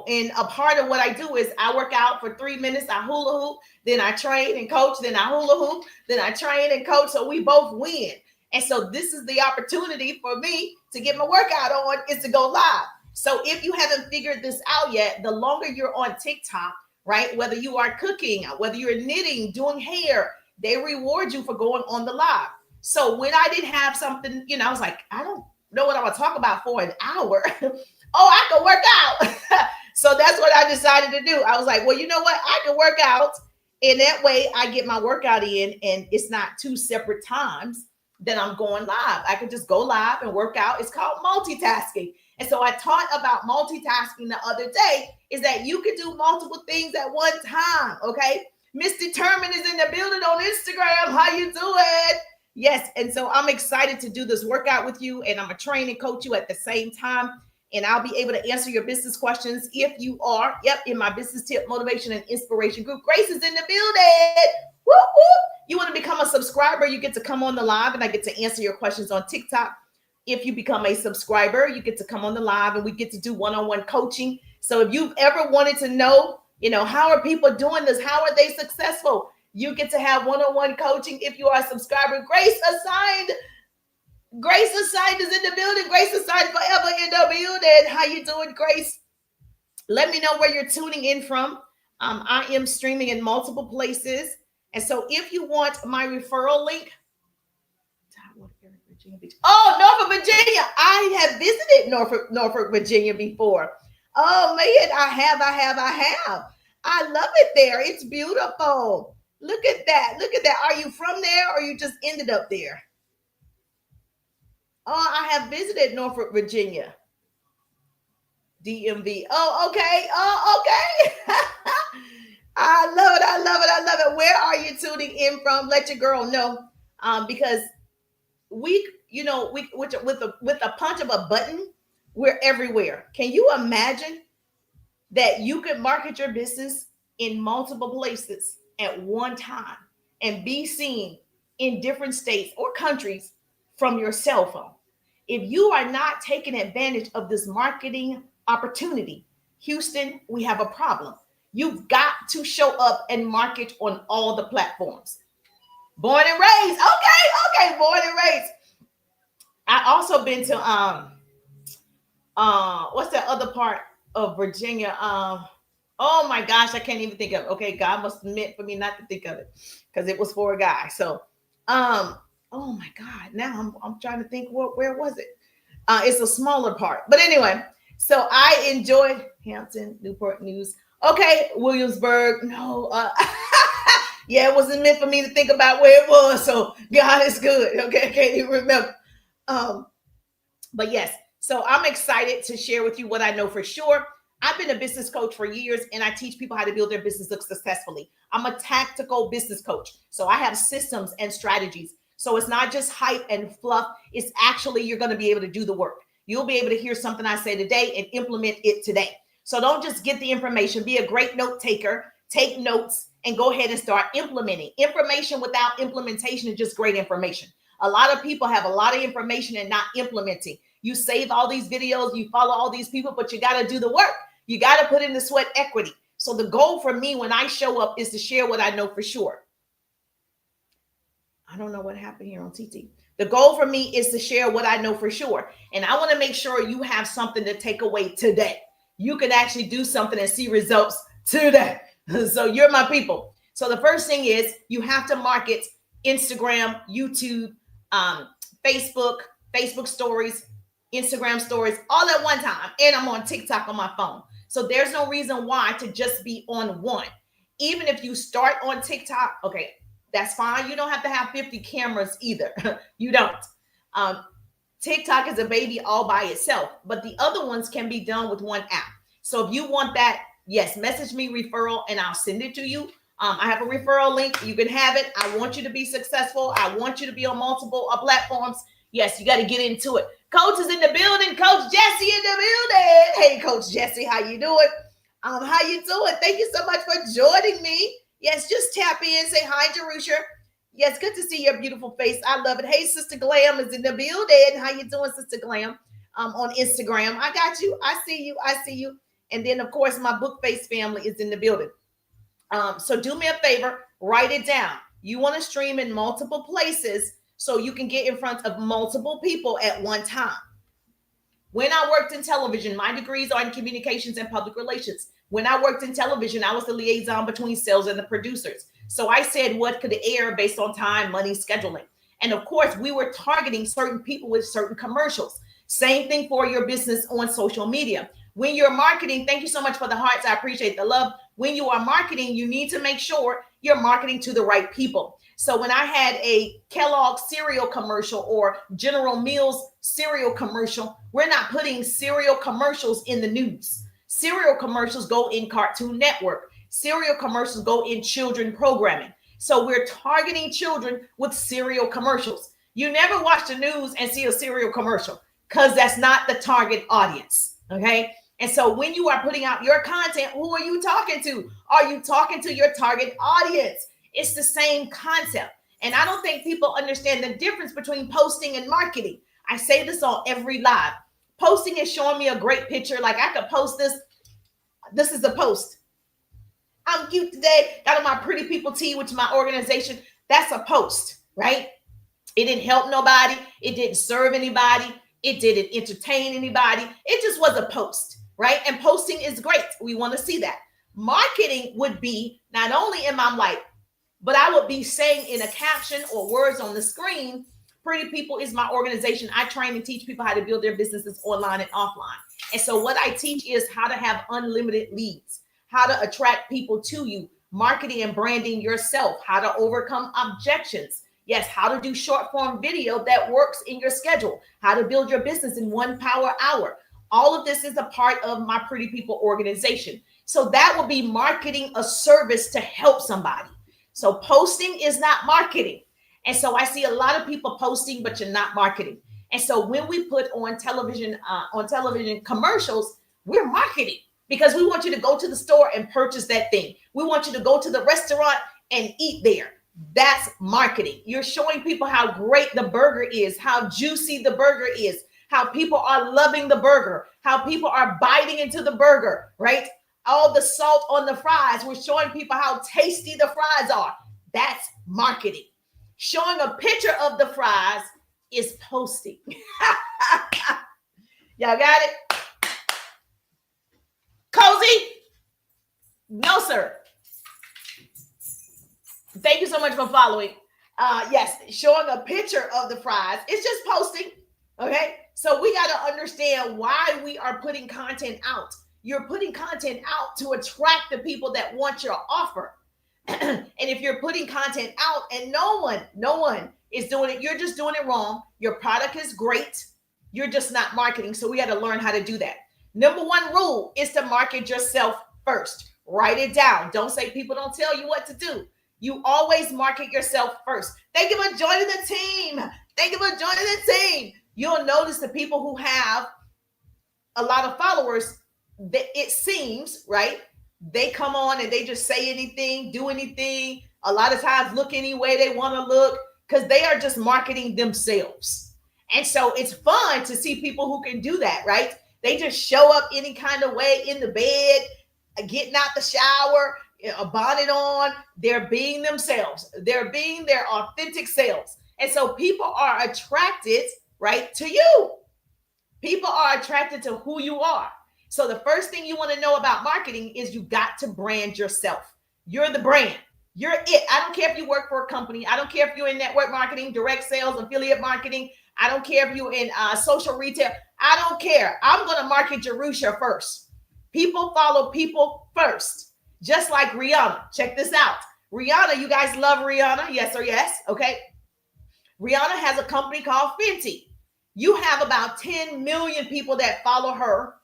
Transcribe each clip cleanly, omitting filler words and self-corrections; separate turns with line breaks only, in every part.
and a part of what I do is I work out for 3 minutes, I hula hoop, then I train and coach, then I hula hoop, then I train and coach. So we both win. And so this is the opportunity for me to get my workout on is to go live. So if you haven't figured this out yet, the longer you're on TikTok, right, whether you are cooking, whether you're knitting, doing hair, they reward you for going on the live. So when I didn't have something, I was like, I don't know what I'm going to talk about for an hour. Oh, I can work out. So that's what I decided to do. I was like, well, you know what? I can work out. And that way I get my workout in and it's not two separate times that I'm going live. I can just go live and work out. It's called multitasking. And so I taught about multitasking the other day is that you can do multiple things at one time. Okay. Miss Determined is in the building on Instagram. How you doing? Yes. And so I'm excited to do this workout with you and I'm going to train and coach you at the same time. And I'll be able to answer your business questions if you are, in my business tip, motivation, and inspiration group. Grace is in the building. Whoop, whoop. You want to become a subscriber, you get to come on the live and I get to answer your questions on TikTok. If you become a subscriber, you get to come on the live and we get to do one-on-one coaching. So if you've ever wanted to know, how are people doing this? How are they successful? You get to have one-on-one coaching if you are a subscriber. Grace Assigned is in the building. Grace Assigned forever in the building. How you doing, Grace? Let me know where you're tuning in from. I am streaming in multiple places. And so if you want my referral link, Virginia Beach. Oh, Norfolk, Virginia. I have visited Norfolk, Virginia before. Oh man, I have. I love it there. It's beautiful. Look at that. Are you from there or you just ended up there? Oh, I have visited Norfolk, Virginia. DMV. Oh, okay. I love it. Where are you tuning in from? Let your girl know. Because we with a punch of a button, we're everywhere. Can you imagine that you could market your business in multiple places at one time and be seen in different states or countries from your cell phone? If you are not taking advantage of this marketing opportunity, Houston, we have a problem. You've got to show up and market on all the platforms. Born and raised. Okay. Born and raised. I also been to what's that other part of Virginia? Oh my gosh, I can't even think of it. Okay, God must have meant for me not to think of it because it was for a guy. So oh my God, now I'm trying to think where was it? It's a smaller part. But anyway, so I enjoyed Hampton, Newport News. Okay, Williamsburg. No, yeah, it wasn't meant for me to think about where it was. So God is good. Okay, I can't even remember. But yes, so I'm excited to share with you what I know for sure. I've been a business coach for years and I teach people how to build their business successfully. I'm a tactical business coach. So I have systems and strategies. So it's not just hype and fluff. It's actually, you're going to be able to do the work. You'll be able to hear something I say today and implement it today. So don't just get the information, be a great note taker, take notes and go ahead and start implementing. Information without implementation is just great information. A lot of people have a lot of information and not implementing. You save all these videos, you follow all these people, but you got to do the work. You got to put in the sweat equity. So the goal for me when I show up is to share what I know for sure. I don't know what happened here on TT. The goal for me is to share what I know for sure. And I want to make sure you have something to take away today. You can actually do something and see results today. So you're my people. So the first thing is you have to market Instagram, YouTube, Facebook stories, Instagram stories, all at one time. And I'm on TikTok on my phone. So there's no reason why to just be on one. Even if you start on TikTok, okay, that's fine. You don't have to have 50 cameras either. You don't. TikTok is a baby all by itself, but the other ones can be done with one app. So if you want that, yes, message me referral and I'll send it to you. I have a referral link. You can have it. I want you to be successful. I want you to be on multiple platforms. Yes, you got to get into it. Coach is in the building. Coach Jesse in the building. Hey, Coach Jesse, how you doing? How you doing? Thank you so much for joining me. Yes, just tap in. Say hi, Jerusha. Yes, good to see your beautiful face. I love it. Hey, Sister Glam is in the building. How you doing, Sister Glam? On Instagram. I got you. I see you. And then, of course, my Bookface family is in the building. So do me a favor, write it down. You want to stream in multiple places so you can get in front of multiple people at one time. When I worked in television, my degrees are in communications and public relations. When I worked in television, I was the liaison between sales and the producers. So I said what could air based on time, money, scheduling. And of course, we were targeting certain people with certain commercials. Same thing for your business on social media. When you're marketing, thank you so much for the hearts. I appreciate the love. When you are marketing, you need to make sure you're marketing to the right people. So when I had a Kellogg cereal commercial or General Mills cereal commercial, we're not putting cereal commercials in the news. Cereal commercials go in Cartoon Network. Cereal commercials go in children programming. So we're targeting children with cereal commercials. You never watch the news and see a cereal commercial because that's not the target audience. Okay. And so when you are putting out your content, who are you talking to? Are you talking to your target audience? It's the same concept. And I don't think people understand the difference between posting and marketing. I say this on every live. Posting is showing me a great picture. Like I could post this. This is a post. I'm cute today. Got on my Pretty People tee, which is my organization. That's a post, right? It didn't help nobody. It didn't serve anybody. It didn't entertain anybody. It just was a post, right? And posting is great. We want to see that. Marketing would be not only am I like, but I would be saying in a caption or words on the screen, Pretty People is my organization. I train and teach people how to build their businesses online and offline. And so what I teach is how to have unlimited leads, how to attract people to you, marketing and branding yourself, how to overcome objections. Yes, how to do short form video that works in your schedule, how to build your business in 1 power hour. All of this is a part of my Pretty People organization. So that will be marketing a service to help somebody. So posting is not marketing. And so I see a lot of people posting, but you're not marketing. And so when we put on television commercials, we're marketing because we want you to go to the store and purchase that thing. We want you to go to the restaurant and eat there. That's marketing. You're showing people how great the burger is, how juicy the burger is, how people are loving the burger, how people are biting into the burger, right? All the salt on the fries. We're showing people how tasty the fries are. That's marketing. Showing a picture of the fries is posting. Y'all got it? Cozy? No, sir. Thank you so much for following. Yes, showing a picture of the fries. It's just posting. Okay. So we got to understand why we are putting content out. You're putting content out to attract the people that want your offer. And if you're putting content out and no one is doing it, you're just doing it wrong. Your product is great. You're just not marketing. So we got to learn how to do that. Number 1 rule is to market yourself first. Write it down. Don't say people don't tell you what to do. You always market yourself first. Thank you for joining the team. Thank you for joining the team. You'll notice the people who have a lot of followers, that it seems, right? They come on and they just say anything, do anything. A lot of times look any way they want to look because they are just marketing themselves. And so it's fun to see people who can do that, right? They just show up any kind of way in the bed, getting out the shower, a bonnet on. They're being themselves. They're being their authentic selves. And so people are attracted, right, to you. People are attracted to who you are. So the first thing you want to know about marketing is you got to brand yourself. You're the brand. You're it. I don't care if you work for a company. I don't care if you're in network marketing, direct sales, affiliate marketing. I don't care if you're in social retail. I don't care. I'm going to market Jerusha first. People follow people first. Just like Rihanna. Check this out. Rihanna, you guys love Rihanna? Yes or yes? Okay. Rihanna has a company called Fenty. You have about 10 million people that follow her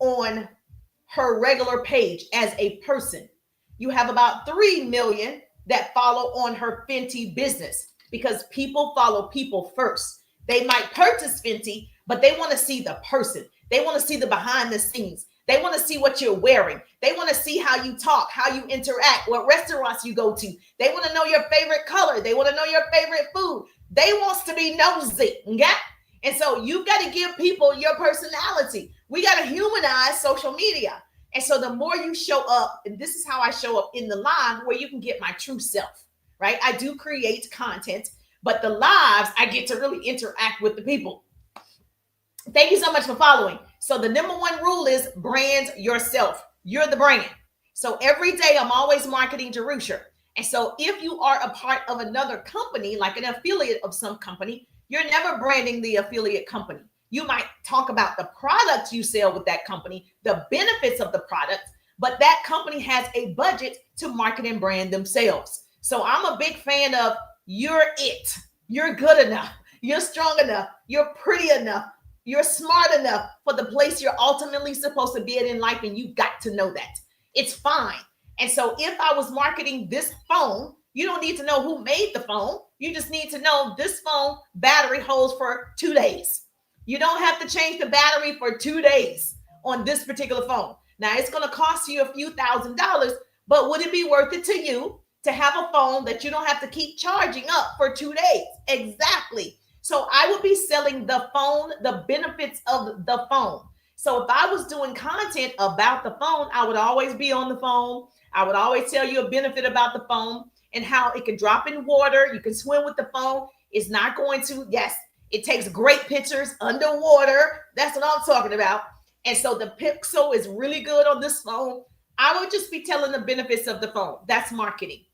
on her regular page as a person. You have about 3 million that follow on her Fenty business because people follow people first. They might purchase Fenty, but they want to see the person. They want to see the behind the scenes. They want to see what you're wearing. They want to see how you talk, how you interact, what restaurants you go to. They want to know your favorite color. They want to know your favorite food. They want to be nosy. Okay? And so you've got to give people your personality. We got to humanize social media. And so the more you show up, and this is how I show up in the live, where you can get my true self, right? I do create content, but the lives, I get to really interact with the people. Thank you so much for following. So the number one rule is brand yourself. You're the brand. So every day I'm always marketing Jerusha. And so if you are a part of another company, like an affiliate of some company, you're never branding the affiliate company. You might talk about the products you sell with that company, the benefits of the products, but that company has a budget to market and brand themselves. So I'm a big fan of you're it. You're good enough. You're strong enough. You're pretty enough. You're smart enough for the place you're ultimately supposed to be at in life, and you got to know that. It's fine. And so if I was marketing this phone, you don't need to know who made the phone. You just need to know this phone battery holds for 2 days. You don't have to change the battery for 2 days on this particular phone. Now, it's going to cost you a few $1,000s, but would it be worth it to you to have a phone that you don't have to keep charging up for 2 days? Exactly. So I would be selling the phone, the benefits of the phone. So if I was doing content about the phone, I would always be on the phone. I would always tell you a benefit about the phone and how it can drop in water. You can swim with the phone. It's not going to, yes, it takes great pictures underwater. That's what I'm talking about. And so the pixel is really good on this phone. I would just be telling the benefits of the phone. That's marketing.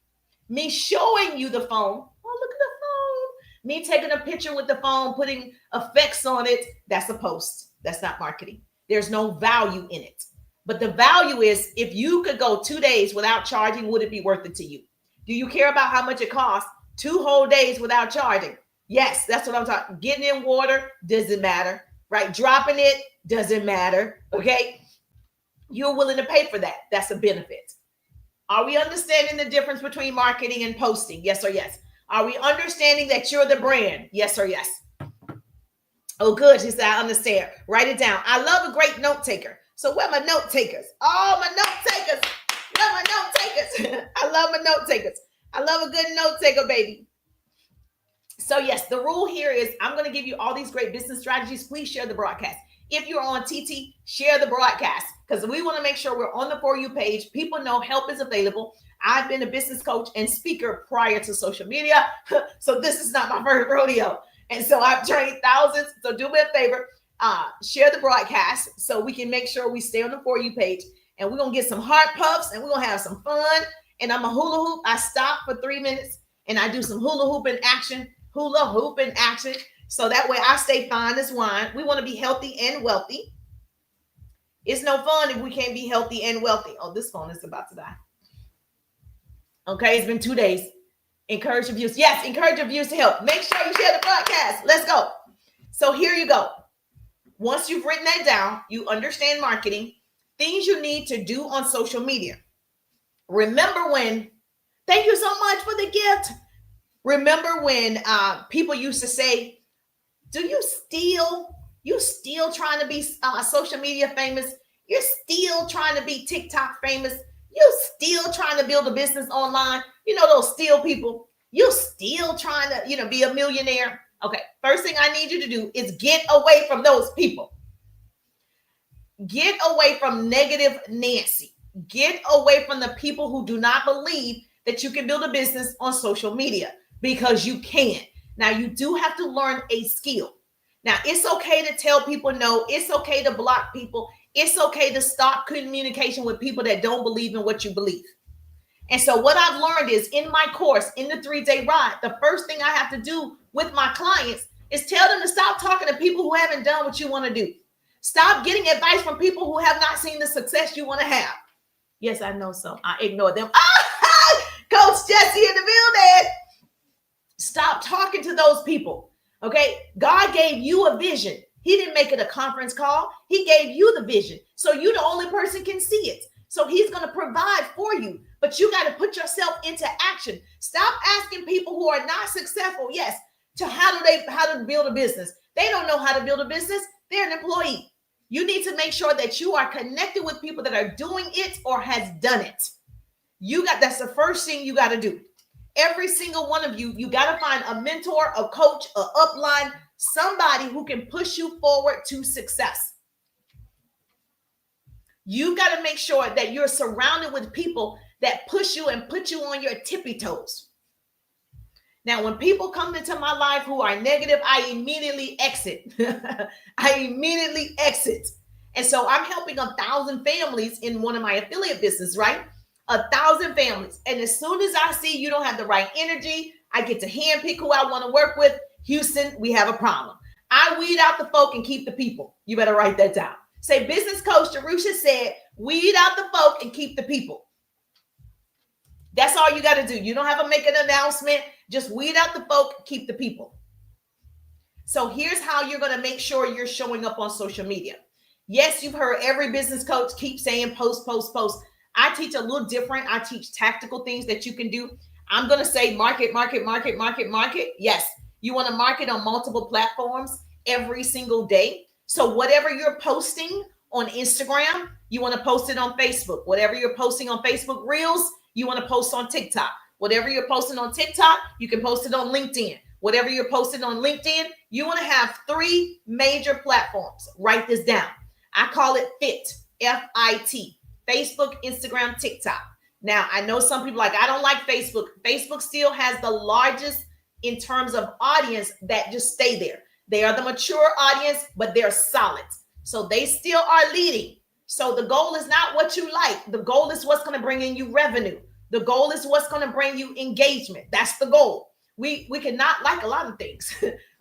Me showing you the phone. Oh, look at the phone. Me taking a picture with the phone, putting effects on it. That's a post. That's not marketing. There's no value in it. But the value is, if you could go 2 days without charging, would it be worth it to you? Do you care about how much it costs 2 whole days without charging? Yes, that's what I'm talking. Getting in water doesn't matter, right? Dropping it doesn't matter, okay? You're willing to pay for that. That's a benefit. Are we understanding the difference between marketing and posting? Yes or yes? Are we understanding that you're the brand? Yes or yes? Oh, good. She said, I understand. Write it down. I love a great note taker. So where are my note takers? Oh, my note takers. Love my note takers. I love my note takers. I love a good note taker, baby. So yes, the rule here is I'm going to give you all these great business strategies. Please share the broadcast. If you're on TT, share the broadcast, because we want to make sure we're on the For You page. People know help is available. I've been a business coach and speaker prior to social media. So this is not my first rodeo. And so I've trained thousands. So do me a favor, share the broadcast so we can make sure we stay on the For You page. And we're going to get some heart puffs and we're going to have some fun. And I'm a hula hoop. I stop for 3 minutes and I do some hula hoop in action. So that way I stay fine as wine. We want to be healthy and wealthy. It's no fun if we can't be healthy and wealthy. Oh, this phone is about to die. Okay, it's been 2 days. Encourage your views. Yes, encourage your views to help. Make sure you share the broadcast. Let's go. So here you go. Once you've written that down, you understand marketing, things you need to do on social media. Remember when, thank you so much for the gift. Remember when people used to say, do you still trying to be social media famous? You're still trying to be TikTok famous. You're still trying to build a business online. You know, those still people. You're still trying to, be a millionaire. Okay. First thing I need you to do is get away from those people. Get away from negative Nancy. Get away from the people who do not believe that you can build a business on social media, because you can. Now, you do have to learn a skill. Now, it's okay to tell people no. It's okay to block people. It's okay to stop communication with people that don't believe in what you believe. And so what I've learned is, in my course, in the 3-day ride, the first thing I have to do with my clients is tell them to stop talking to people who haven't done what you want to do. Stop getting advice from people who have not seen the success you want to have. Yes, I know some. I ignore them. Coach Jesse in the building. Stop talking to those people. Okay. God gave you a vision. He didn't make it a conference call. He gave you the vision. So you're the only person can see it. So he's going to provide for you, but you got to put yourself into action. Stop asking people who are not successful. Yes. To how to build a business. They don't know how to build a business. They're an employee. You need to make sure that you are connected with people that are doing it or has done it. That's the first thing you got to do. Every single one of you got to find a mentor, a coach, a upline, somebody who can push you forward to success. You got to make sure that you're surrounded with people that push you and put you on your tippy toes. Now, when people come into my life who are negative, I immediately exit. I immediately exit. And so I'm helping 1,000 families in one of my affiliate business, right? 1,000 families. And as soon as I see you don't have the right energy, I get to handpick who I want to work with. Houston, we have a problem. I weed out the folk and keep the people. You better write that down. Say, business coach Jerusha said, weed out the folk and keep the people. That's all you got to do. You don't have to make an announcement. Just weed out the folk, keep the people. So here's how you're going to make sure you're showing up on social media. Yes, you've heard every business coach keep saying post, post, post. I teach a little different. I teach tactical things that you can do. I'm going to say market, market, market, market, market. Yes, you want to market on multiple platforms every single day. So whatever you're posting on Instagram, you want to post it on Facebook. Whatever you're posting on Facebook Reels, you want to post on TikTok. Whatever you're posting on TikTok, you can post it on LinkedIn. Whatever you're posting on LinkedIn, you want to have 3 major platforms. Write this down. I call it FIT, F-I-T, Facebook, Instagram, TikTok. Now, I know some people like, I don't like Facebook. Facebook still has the largest in terms of audience that just stay there. They are the mature audience, but they're solid. So they still are leading. So the goal is not what you like. The goal is what's going to bring in you revenue. The goal is what's going to bring you engagement. That's the goal. We cannot like a lot of things.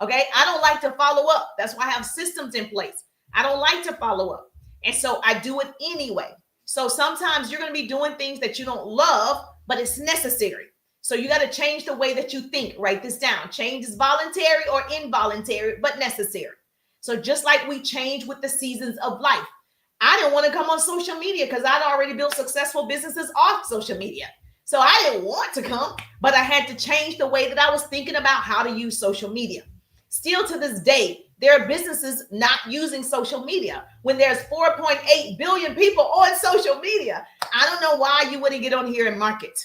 Okay. I don't like to follow up. That's why I have systems in place. I don't like to follow up. And so I do it anyway. So sometimes you're going to be doing things that you don't love, but it's necessary. So you got to change the way that you think. Write this down. Change is voluntary or involuntary, but necessary. So just like we change with the seasons of life. I didn't want to come on social media because I'd already built successful businesses off social media. So I didn't want to come, but I had to change the way that I was thinking about how to use social media. Still to this day, there are businesses not using social media when there's 4.8 billion people on social media. I don't know why you wouldn't get on here and market.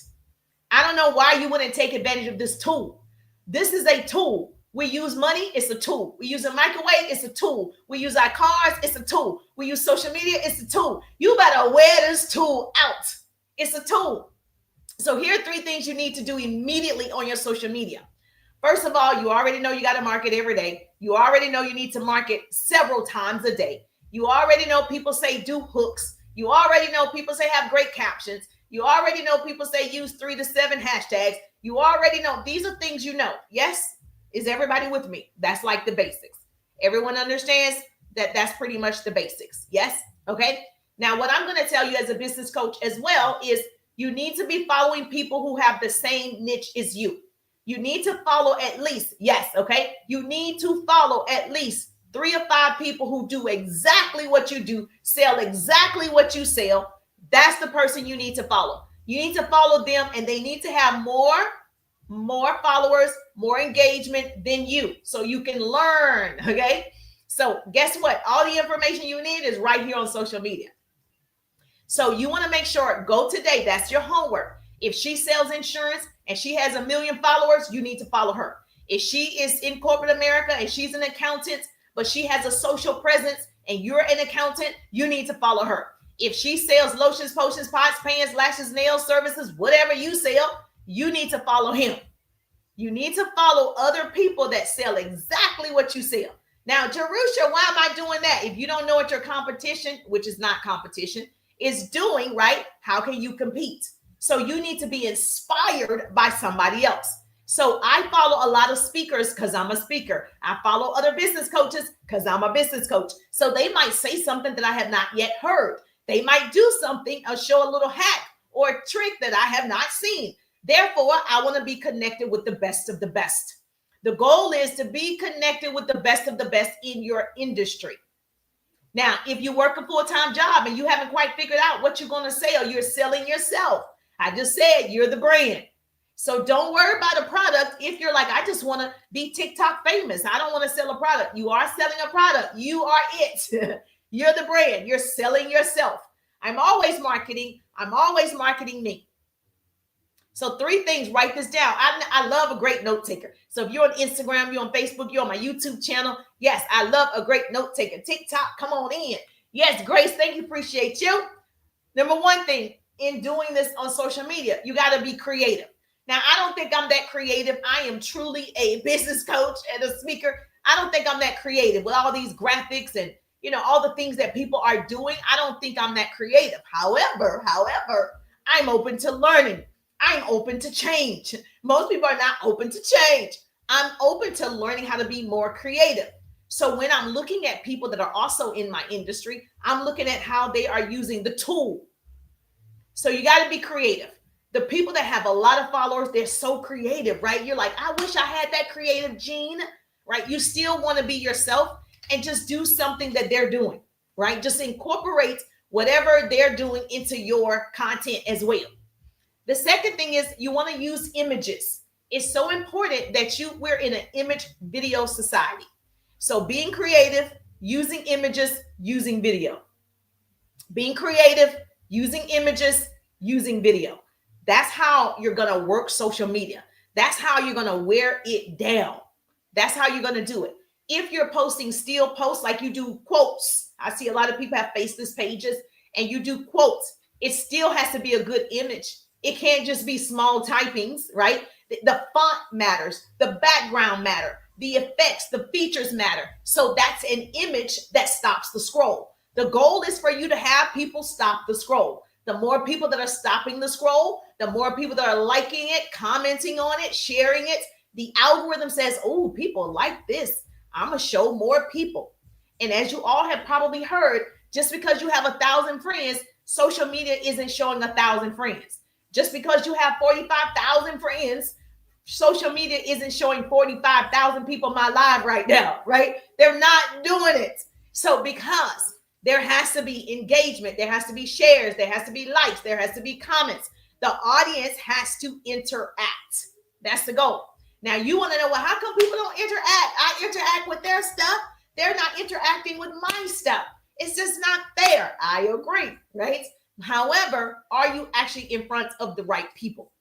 I don't know why you wouldn't take advantage of this tool. This is a tool. We use money, it's a tool. We use a microwave, it's a tool. We use our cars, it's a tool. We use social media, it's a tool. You better wear this tool out. It's a tool. So here are 3 things you need to do immediately on your social media. First of all, you already know you got to market every day. You already know you need to market several times a day. You already know people say do hooks. You already know people say have great captions. You already know people say use 3 to 7 hashtags. You already know these are things you know. Yes? Is everybody with me? That's like the basics. Everyone understands that that's pretty much the basics. Yes? Okay. Now, what I'm going to tell you as a business coach as well is you need to be following people who have the same niche as you. You need to follow at least, yes, okay? You need to follow at least 3 or 5 people who do exactly what you do, sell exactly what you sell. That's the person you need to follow. You need to follow them, and they need to have more followers, more engagement than you, so you can learn, okay? So guess what? All the information you need is right here on social media. So you want to make sure, go today. That's your homework. If she sells insurance and she has 1 million followers, you need to follow her. If she is in corporate America and she's an accountant, but she has a social presence and you're an accountant, you need to follow her. If she sells lotions, potions, pots, pans, lashes, nails, services, whatever you sell, you need to follow him. You need to follow other people that sell exactly what you sell. Now, Jerusha, why am I doing that? If you don't know what your competition, which is not competition, is doing, right? How can you compete? So you need to be inspired by somebody else. So I follow a lot of speakers because I'm a speaker. I follow other business coaches because I'm a business coach. So they might say something that I have not yet heard. They might do something or show a little hack or a trick that I have not seen. Therefore, I want to be connected with the best of the best. The goal is to be connected with the best of the best in your industry. Now, if you work a full-time job and you haven't quite figured out what you're going to sell, you're selling yourself. I just said you're the brand. So don't worry about a product. If you're like, I just want to be TikTok famous, I don't want to sell a product. You are selling a product. You are it. You're the brand. You're selling yourself. I'm always marketing. I'm always marketing me. So 3 things, write this down. I love a great note taker. So if you're on Instagram, you're on Facebook, you're on my YouTube channel. Yes, I love a great note taker. TikTok, come on in. Yes, Grace, thank you. Appreciate you. Number one thing in doing this on social media, you got to be creative. Now, I don't think I'm that creative. I am truly a business coach and a speaker. I don't think I'm that creative with all these graphics and all the things that people are doing. I don't think I'm that creative. However, I'm open to learning. I'm open to change. Most people are not open to change. I'm open to learning how to be more creative. So when I'm looking at people that are also in my industry, I'm looking at how they are using the tool. So you got to be creative. The people that have a lot of followers, they're so creative, right? You're like, I wish I had that creative gene, right? You still want to be yourself and just do something that they're doing, right? Just incorporate whatever they're doing into your content as well. The second thing is you want to use images. It's so important that we're in an image video society. So being creative, using images, using video. Being creative, using images, using video. That's how you're going to work social media. That's how you're going to wear it down. That's how you're going to do it. If you're posting still posts like you do quotes, I see a lot of people have faceless pages and you do quotes. It still has to be a good image. It can't just be small typings, right? The font matters. The background matter. The effects, the features matter. So that's an image that stops the scroll. The goal is for you to have people stop the scroll. The more people that are stopping the scroll, the more people that are liking it, commenting on it, sharing it, the algorithm says, oh, people like this. I'm going to show more people. And as you all have probably heard, just because you have 1,000 friends, social media isn't showing 1,000 friends. Just because you have 45,000 friends, social media isn't showing 45,000 people my live right now, right? They're not doing it. So because there has to be engagement, there has to be shares, there has to be likes, there has to be comments. The audience has to interact. That's the goal. Now you want to know, well, how come people don't interact? I interact with their stuff. They're not interacting with my stuff. It's just not fair. I agree, right? However, are you actually in front of the right people?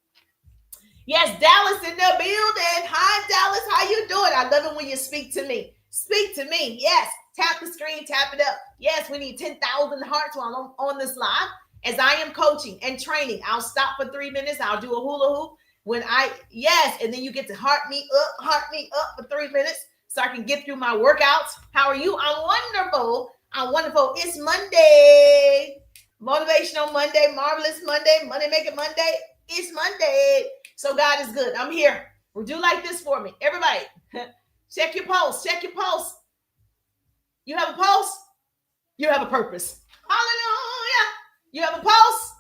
Yes, Dallas in the building. Hi, Dallas. How you doing? I love it when you speak to me. Speak to me. Yes. Tap the screen. Tap it up. Yes, we need 10,000 hearts while I'm on this live. As I am coaching and training, I'll stop for 3 minutes. I'll do a hula hoop. And then you get to heart me up for 3 minutes so I can get through my workouts. How are you? I'm wonderful. It's Monday. Motivational Monday, marvelous Monday, money making Monday. It's Monday. So God is good. I'm here. Well, do like this for me. Everybody, check your pulse. Check your pulse. You have a pulse? You have a purpose. Hallelujah. You have a pulse?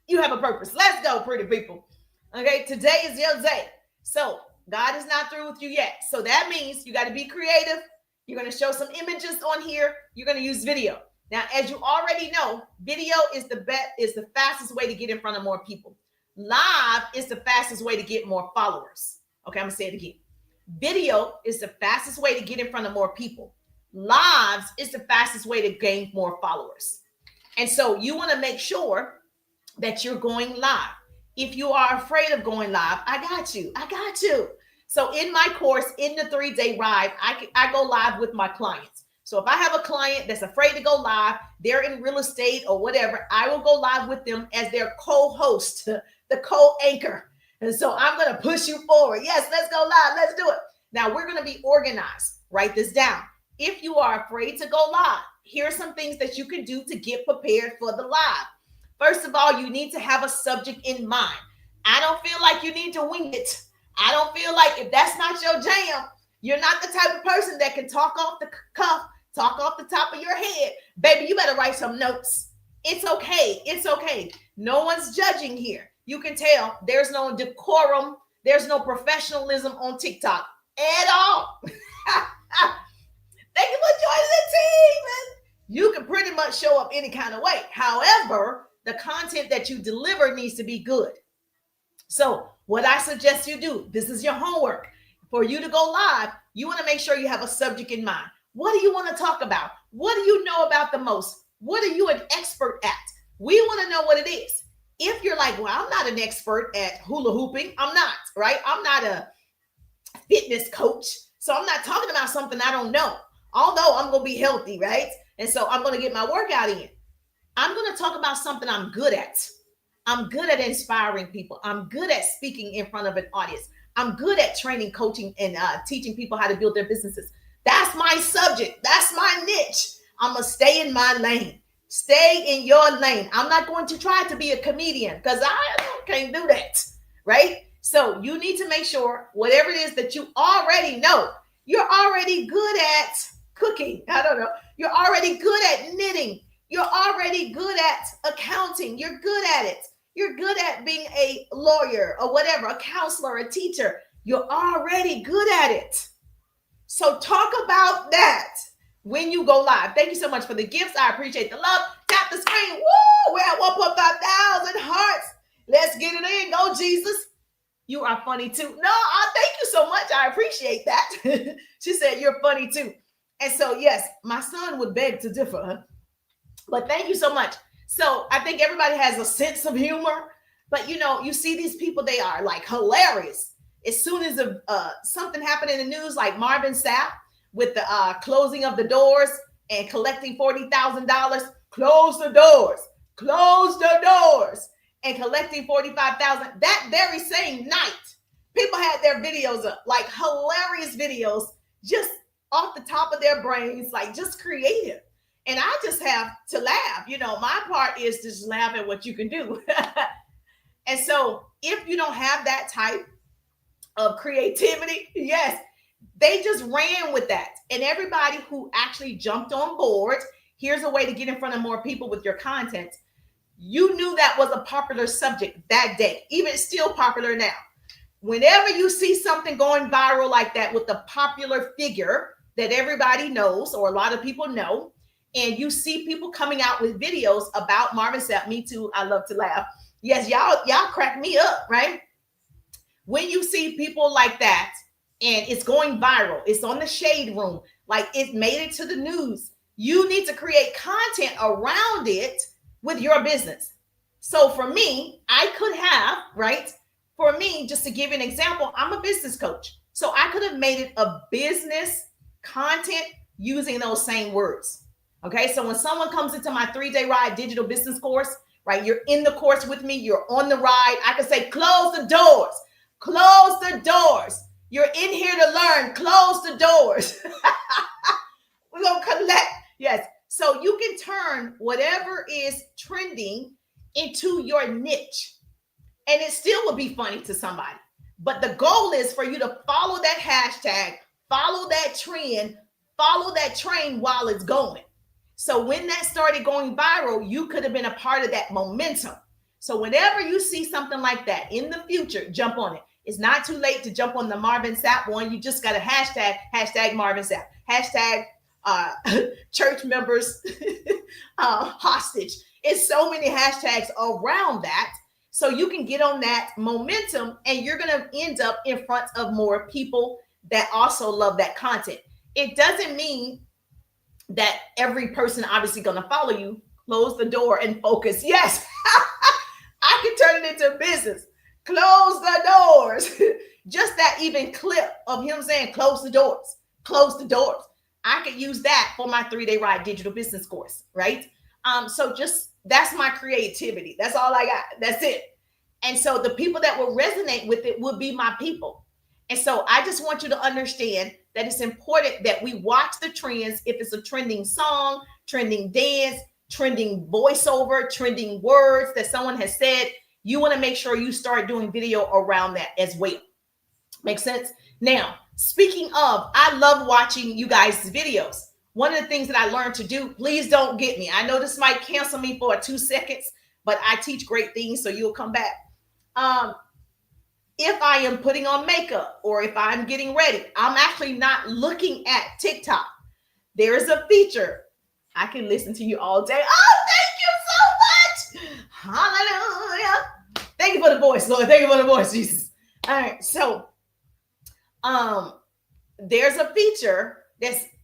You have a purpose. Let's go, pretty people. Okay, today is your day. So God is not through with you yet. So that means you got to be creative. You're going to show some images on here. You're going to use video. Now, as you already know, video is the fastest way to get in front of more people. Live is the fastest way to get more followers. Okay, I'm going to say it again. Video is the fastest way to get in front of more people. Lives is the fastest way to gain more followers. And so you want to make sure that you're going live. If you are afraid of going live, I got you. So in my course, in the 3-day ride, I go live with my clients. So if I have a client that's afraid to go live, they're in real estate or whatever, I will go live with them as their co-host, the co-anchor. And so I'm going to push you forward. Yes, let's go live. Let's do it. Now we're going to be organized. Write this down. If you are afraid to go live, here are some things that you can do to get prepared for the live. First of all, you need to have a subject in mind. I don't feel like you need to wing it. I don't feel like if that's not your jam, you're not the type of person that can talk off the cuff, talk off the top of your head. Baby, you better write some notes. It's okay. It's okay. No one's judging here. You can tell there's no decorum. There's no professionalism on TikTok at all. Thank you for joining the team. And you can pretty much show up any kind of way. However, the content that you deliver needs to be good. So what I suggest you do, this is your homework. For you to go live, you want to make sure you have a subject in mind. What do you want to talk about? What do you know about the most? What are you an expert at? We want to know what it is. If you're like, well, I'm not an expert at hula hooping. I'm not, right? I'm not a fitness coach. So I'm not talking about something I don't know. Although I'm going to be healthy, right? And so I'm going to get my workout in. I'm going to talk about something I'm good at. I'm good at inspiring people. I'm good at speaking in front of an audience. I'm good at training, coaching, and teaching people how to build their businesses. That's my subject. That's my niche. I'm going to stay in my lane. Stay in your lane. I'm not going to try to be a comedian because I can't do that, right? So you need to make sure whatever it is that you already know, you're already good at cooking. I don't know. You're already good at knitting. You're already good at accounting. You're good at it. You're good at being a lawyer or whatever, a counselor, a teacher. You're already good at it. So talk about that when you go live. Thank you so much for the gifts. I appreciate the love. Tap the screen. Woo! We're at 1.5 thousand hearts. Let's get it in. Go, Jesus. You are funny too. No, thank you so much. I appreciate that. She said, you're funny too. And so, yes, my son would beg to differ. Huh? But thank you so much. So I think everybody has a sense of humor. But, you know, you see these people, they are like hilarious. As soon as something happened in the news, like Marvin Sapp with the closing of the doors and collecting $40,000, close the doors, and collecting $45,000. That very same night, people had their videos up, like hilarious videos, just off the top of their brains, like just creative. And I just have to laugh. You know, my part is to just laugh at what you can do. And so if you don't have that type of creativity, yes, they just ran with that. And everybody who actually jumped on board, here's a way to get in front of more people with your content. You knew that was a popular subject that day. Even it's still popular now. Whenever you see something going viral like that with a popular figure that everybody knows or a lot of people know, and you see people coming out with videos about Marvin Sapp, me too, I love to laugh. Yes, y'all crack me up, right? When you see people like that and it's going viral, it's on the Shade Room, like it made it to the news, you need to create content around it with your business. So for me, I could have, right? For me, just to give you an example, I'm a business coach. So I could have made it a business content using those same words. Okay, so when someone comes into my 3-day ride digital business course, right, you're in the course with me, you're on the ride, I could say, close the doors, close the doors. You're in here to learn, close the doors. We're going to collect, yes. So you can turn whatever is trending into your niche, and it still will be funny to somebody. But the goal is for you to follow that hashtag, follow that trend, follow that train while it's going. So when that started going viral, you could have been a part of that momentum. So whenever you see something like that in the future, jump on it. It's not too late to jump on the Marvin Sapp one. You just got a hashtag Marvin Sapp, hashtag church members hostage. It's so many hashtags around that. So you can get on that momentum and you're going to end up in front of more people that also love that content. It doesn't mean that every person obviously going to follow you. Close the door and focus. Yes, I can turn it into business. Close the doors. Just that even clip of him saying, close the doors, close the doors. I could use that for my 3-day ride digital business course, right? So just, that's my creativity. That's all I got. That's it. And so the people that will resonate with it will be my people. And so I just want you to understand that it's important that we watch the trends. If it's a trending song, trending dance, trending voiceover, trending words that someone has said, you want to make sure you start doing video around that as well. Make sense? Now, speaking of, I love watching you guys' videos. One of the things that I learned to do, please don't get me. I know this might cancel me for 2 seconds, but I teach great things, so you'll come back. If I am putting on makeup or if I'm getting ready, I'm actually not looking at TikTok. There is a feature. I can listen to you all day. Oh, thank you so much. Hallelujah. Thank you for the voice, Lord. Thank you for the voice, Jesus. All right. So there's a feature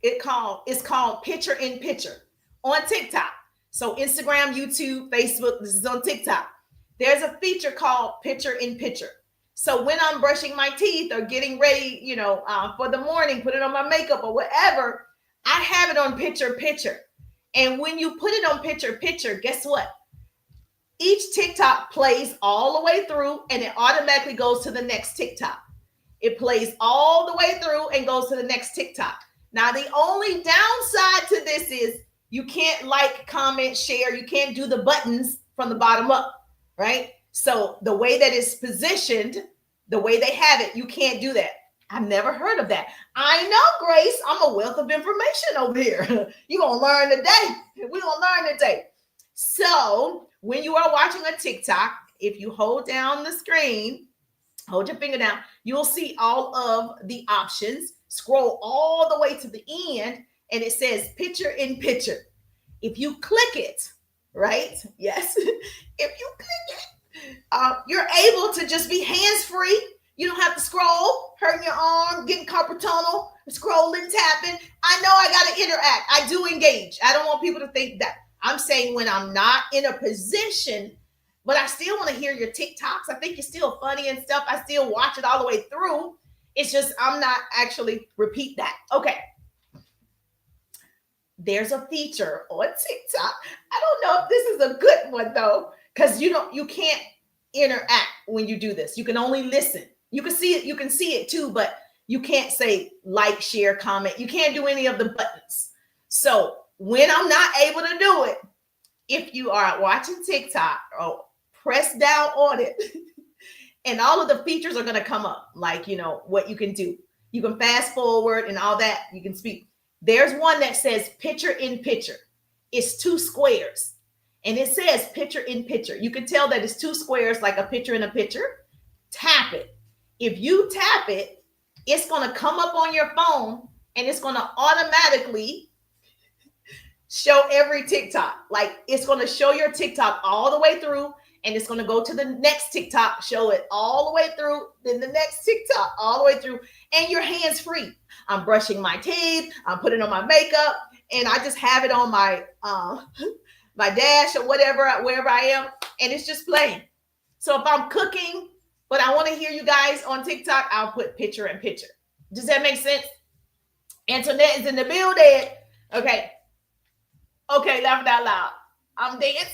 it's called picture in picture on TikTok. So Instagram, YouTube, Facebook, this is on TikTok. There's a feature called picture in picture. So when I'm brushing my teeth or getting ready, for the morning, putting on my makeup or whatever, I have it on picture. And when you put it on picture, guess what? Each TikTok plays all the way through and it automatically goes to the next TikTok. It plays all the way through and goes to the next TikTok. Now, the only downside to this is you can't like, comment, share. You can't do the buttons from the bottom up, right? So the way that it's positioned, the way they have it, you can't do that. I've never heard of that. I know, Grace. I'm a wealth of information over here. You're going to learn today. We're going to learn today. So when you are watching a TikTok, if you hold down the screen, hold your finger down, you'll see all of the options. Scroll all the way to the end, and it says picture in picture. If you click it, right? Yes. If you click it, you're able to just be hands-free. You don't have to scroll, hurting your arm, getting carpal tunnel, scrolling, tapping. I know I got to interact. I do engage. I don't want people to think that. I'm saying when I'm not in a position, but I still want to hear your TikToks. I think you're still funny and stuff. I still watch it all the way through. It's just I'm not actually repeat that. Okay. There's a feature on TikTok. I don't know if this is a good one though, because you can't interact when you do this. You can only listen. You can see it. You can see it too, but you can't say like, share, comment. You can't do any of the buttons. So when I'm not able to do it, if you are watching TikTok, press down on it and all of the features are going to come up, like, what you can do. You can fast forward and all that. You can speak. There's one that says picture in picture. It's 2 squares and it says picture in picture. You can tell that it's 2 squares, like a picture in a picture. Tap it. If you tap it, it's going to come up on your phone and it's going to automatically show every TikTok. Like, it's going to show your TikTok all the way through, and it's going to go to the next TikTok, show it all the way through, then the next TikTok all the way through, and your hands free. I'm brushing my teeth, I'm putting on my makeup, and I just have it on my my dash or whatever, wherever I am, and it's just playing. So if I'm cooking, but I want to hear you guys on TikTok, I'll put picture in picture. Does that make sense? Antoinette is in the building. Okay, laughing out loud. I'm dancing.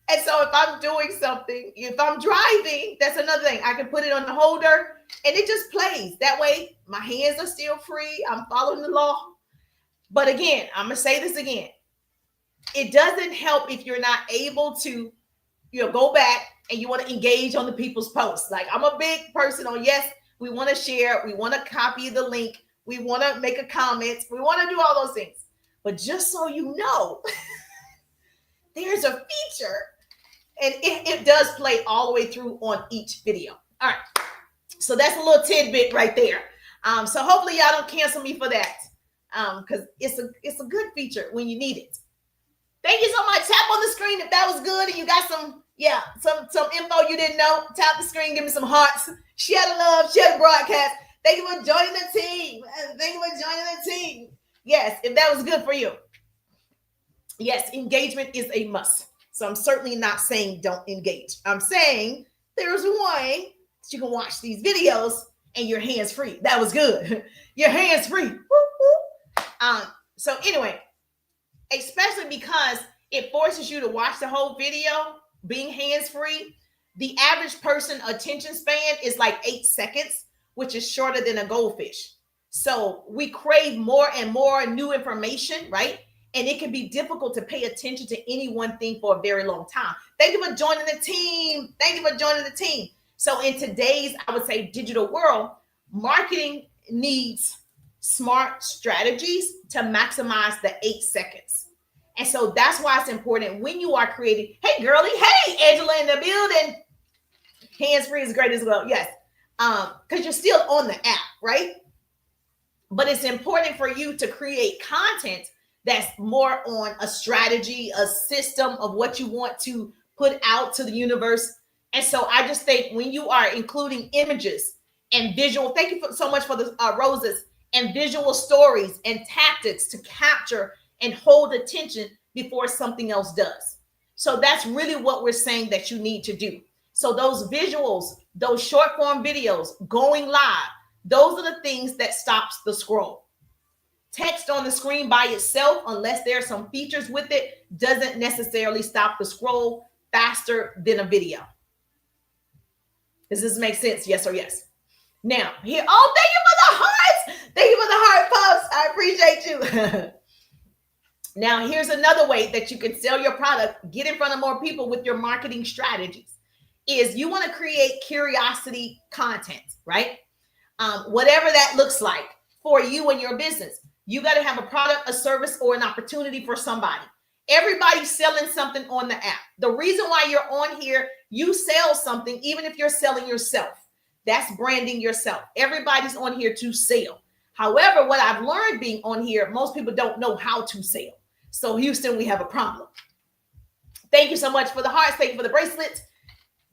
And so if I'm doing something, if I'm driving, that's another thing. I can put it on the holder and it just plays. That way, my hands are still free. I'm following the law. But again, I'm going to say this again. It doesn't help if you're not able to, go back and you want to engage on the people's posts. Like, I'm a big person on, yes, we want to share. We want to copy the link. We want to make a comment. We want to do all those things. But just so you know, there's a feature and it does play all the way through on each video. All right. So that's a little tidbit right there. So hopefully y'all don't cancel me for that. Because it's a good feature when you need it. Thank you so much. Tap on the screen if that was good and you got some info you didn't know. Tap the screen, give me some hearts. Share the love, share the broadcast. Thank you for joining the team. Thank you for joining the team. Yes, if that was good for you. Yes, engagement is a must. So I'm certainly not saying don't engage. I'm saying there's a way that you can watch these videos and your hands free. That was good. Your hands free. So anyway, especially because it forces you to watch the whole video, being hands-free. The average person attention span is like 8 seconds, which is shorter than a goldfish. So we crave more and more new information, right? And it can be difficult to pay attention to any one thing for a very long time. Thank you for joining the team. Thank you for joining the team. So in today's, I would say, digital world, marketing needs smart strategies to maximize the 8 seconds. And so that's why it's important when you are creating. Hey, girlie. Hey, Angela in the building. Hands-free is great as well. Yes. Because you're still on the app, right? But it's important for you to create content that's more on a strategy, a system of what you want to put out to the universe. And so I just think when you are including images and visual, thank you so much for the roses, and visual stories and tactics to capture and hold attention before something else does. So that's really what we're saying that you need to do. So those visuals, those short form videos, going live, those are the things that stops the scroll. Text on the screen by itself, unless there are some features with it, doesn't necessarily stop the scroll faster than a video. Does this make sense? Yes or yes? Now, here, oh, thank you for the hearts. Thank you for the heart posts. I appreciate you. Now, here's another way that you can sell your product, get in front of more people with your marketing strategies, is you want to create curiosity content, right? Whatever that looks like for you and your business. You got to have a product, a service, or an opportunity for somebody. Everybody's selling something on the app. The reason why you're on here, you sell something, even if you're selling yourself. That's branding yourself. Everybody's on here to sell. However, what I've learned being on here, most people don't know how to sell. So Houston, we have a problem. Thank you so much for the hearts. Thank you for the bracelets.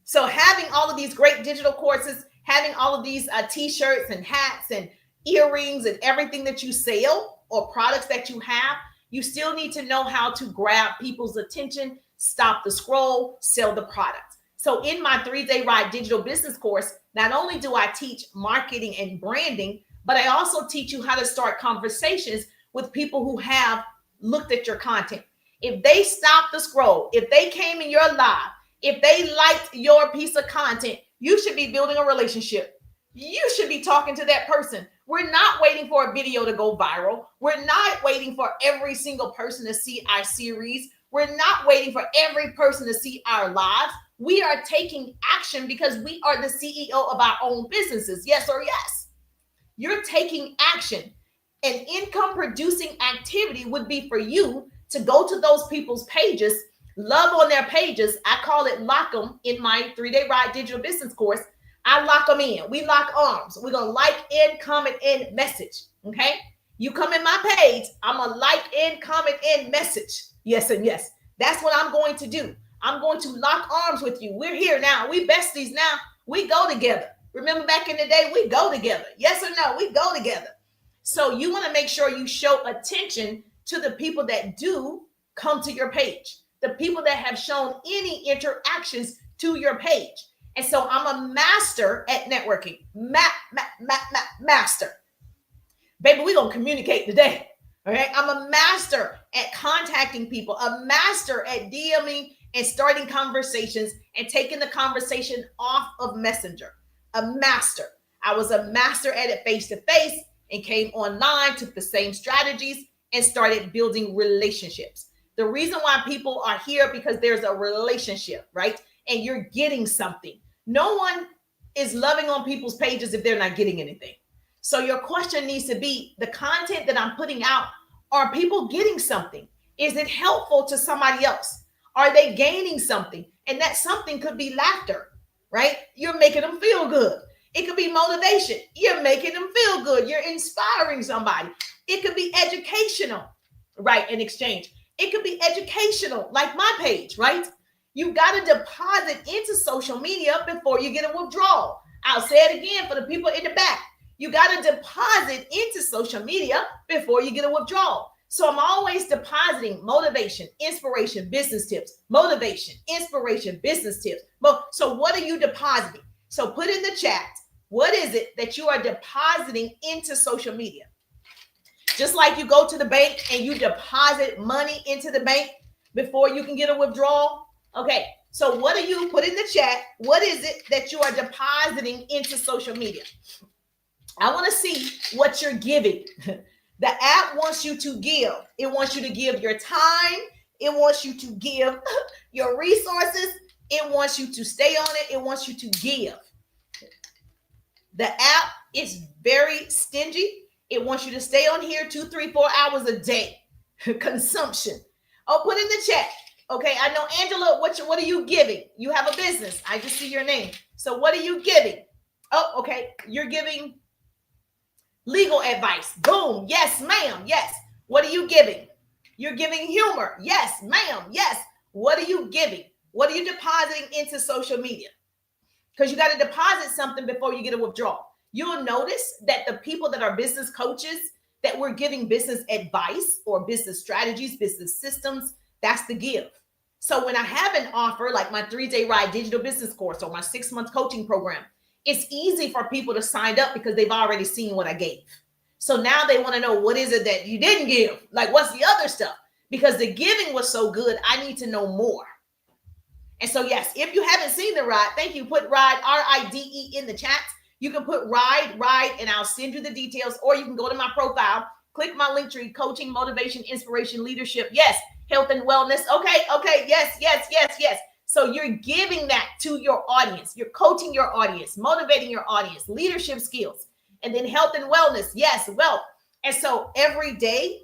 So having all of these great digital courses, having all of these t-shirts and hats and earrings and everything that you sell or products that you have, you still need to know how to grab people's attention, stop the scroll, sell the product. So in my 3-day ride digital business course, not only do I teach marketing and branding, but I also teach you how to start conversations with people who have looked at your content. If they stopped the scroll, if they came in your live, if they liked your piece of content, you should be building a relationship. You should be talking to that person. We're not waiting for a video to go viral. We're not waiting for every single person to see our series. We're not waiting for every person to see our lives. We are taking action because we are the CEO of our own businesses. Yes or yes? You're taking action. An income producing activity would be for you to go to those people's pages, love on their pages. I call it lock them in my 3-day ride digital business course. I lock them in. We lock arms. We're going to like and comment and message. Okay. You come in my page. I'm going to like and comment and message. Yes and yes. That's what I'm going to do. I'm going to lock arms with you. We're here now. We besties now. We go together. Remember back in the day, we go together. Yes or no? We go together. So you want to make sure you show attention to the people that do come to your page, the people that have shown any interactions to your page. And so I'm a master at networking. Master. Baby, we're going to communicate today. All right. I'm a master at contacting people, a master at DMing and starting conversations and taking the conversation off of Messenger. A master. I was a master at it face to face and came online, took the same strategies and started building relationships. The reason why people are here because there's a relationship, right? And you're getting something. No one is loving on people's pages if they're not getting anything. So your question needs to be the content that I'm putting out, are people getting something? Is it helpful to somebody else? Are they gaining something? And that something could be laughter, right? You're making them feel good. It could be motivation. You're making them feel good. You're inspiring somebody. It could be educational, right? In exchange. It could be educational, like my page, right? You've got to deposit into social media before you get a withdrawal. I'll say it again for the people in the back. You got to deposit into social media before you get a withdrawal. So I'm always depositing motivation, inspiration, business tips, motivation, inspiration, business tips. So what are you depositing? So put in the chat, what is it that you are depositing into social media? Just like you go to the bank and you deposit money into the bank before you can get a withdrawal. Okay, so what do you put in the chat? What is it that you are depositing into social media? I want to see what you're giving. The app wants you to give. It wants you to give your time. It wants you to give your resources. It wants you to stay on it. It wants you to give. The app is very stingy. It wants you to stay on here 2, 3, 4 hours a day. Consumption. Oh, put in the chat. Okay, I know, Angela, what are you giving? You have a business. I just see your name. So what are you giving? Oh, okay. You're giving legal advice. Boom. Yes, ma'am. Yes. What are you giving? You're giving humor. Yes, ma'am. Yes. What are you giving? What are you depositing into social media? Because you got to deposit something before you get a withdrawal. You'll notice that the people that are business coaches, that we're giving business advice or business strategies, business systems, that's the give. So when I have an offer like my 3-day ride digital business course or my 6-month coaching program, it's easy for people to sign up because they've already seen what I gave. So now they want to know, what is it that you didn't give? Like, what's the other stuff? Because the giving was so good, I need to know more. And so, yes, if you haven't seen the ride, thank you. Put ride, RIDE, in the chat. You can put ride, and I'll send you the details. Or you can go to my profile, click my link tree, coaching, motivation, inspiration, leadership. Yes, health and wellness. Okay. Yes. So you're giving that to your audience. You're coaching your audience, motivating your audience, leadership skills, and then health and wellness. Yes, wealth. And so every day,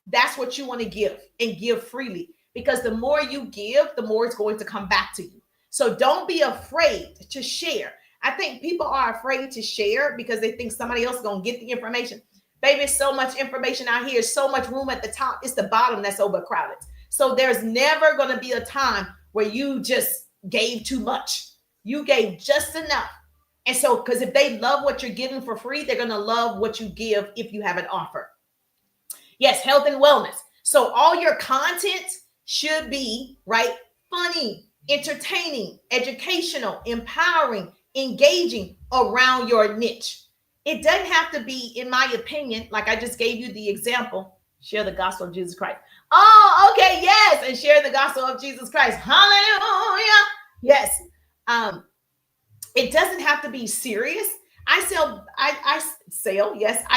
that's what you want to give, and give freely, because the more you give, the more it's going to come back to you. So don't be afraid to share. I think people are afraid to share because they think somebody else is going to get the information. Baby, so much information out here, so much room at the top. It's the bottom that's overcrowded. So there's never going to be a time where you just gave too much. You gave just enough. And so, because if they love what you're giving for free, they're going to love what you give if you have an offer. Yes, health and wellness. So all your content should be, right, funny, entertaining, educational, empowering, engaging around your niche. It doesn't have to be, in my opinion, like I just gave you the example, share the gospel of Jesus Christ. Oh, okay, yes, and share the gospel of Jesus Christ. Hallelujah. Yes. It doesn't have to be serious. I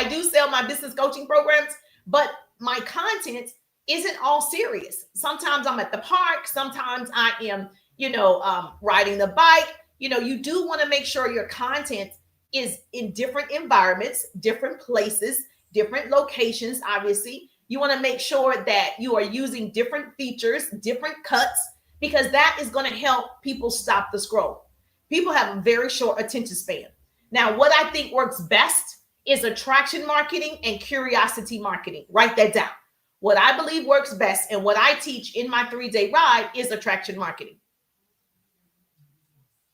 do sell my business coaching programs, but my content isn't all serious. Sometimes I'm at the park. Sometimes I am, riding the bike. You do want to make sure your content is in different environments, different places, different locations. Obviously, you want to make sure that you are using different features, different cuts, because that is going to help people stop the scroll. People have a very short attention span. Now, what I think works best is attraction marketing and curiosity marketing. Write that down. What I believe works best and what I teach in my 3-day ride is attraction marketing.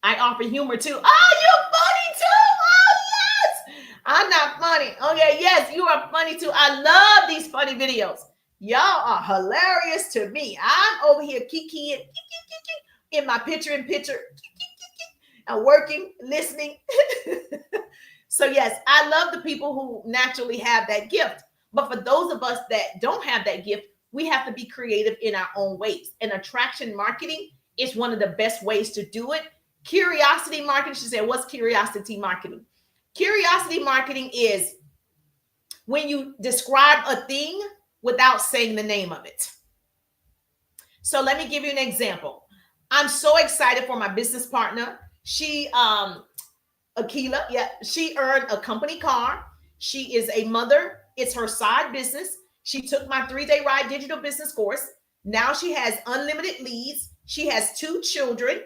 I offer humor too. Oh, you're funny too. Oh, yes. I'm not funny. Okay, yes, you are funny too. I love these funny videos. Y'all are hilarious to me. I'm over here kikiing in my picture-in-picture and working, listening. So yes, I love the people who naturally have that gift. But for those of us that don't have that gift, we have to be creative in our own ways. And attraction marketing is one of the best ways to do it. Curiosity marketing, she said, what's curiosity marketing? Curiosity marketing is when you describe a thing without saying the name of it. So let me give you an example. I'm so excited for my business partner. She, Akila, she earned a company car. She is a mother. It's her side business. She took my 3-day ride digital business course. Now she has unlimited leads. She has 2 children.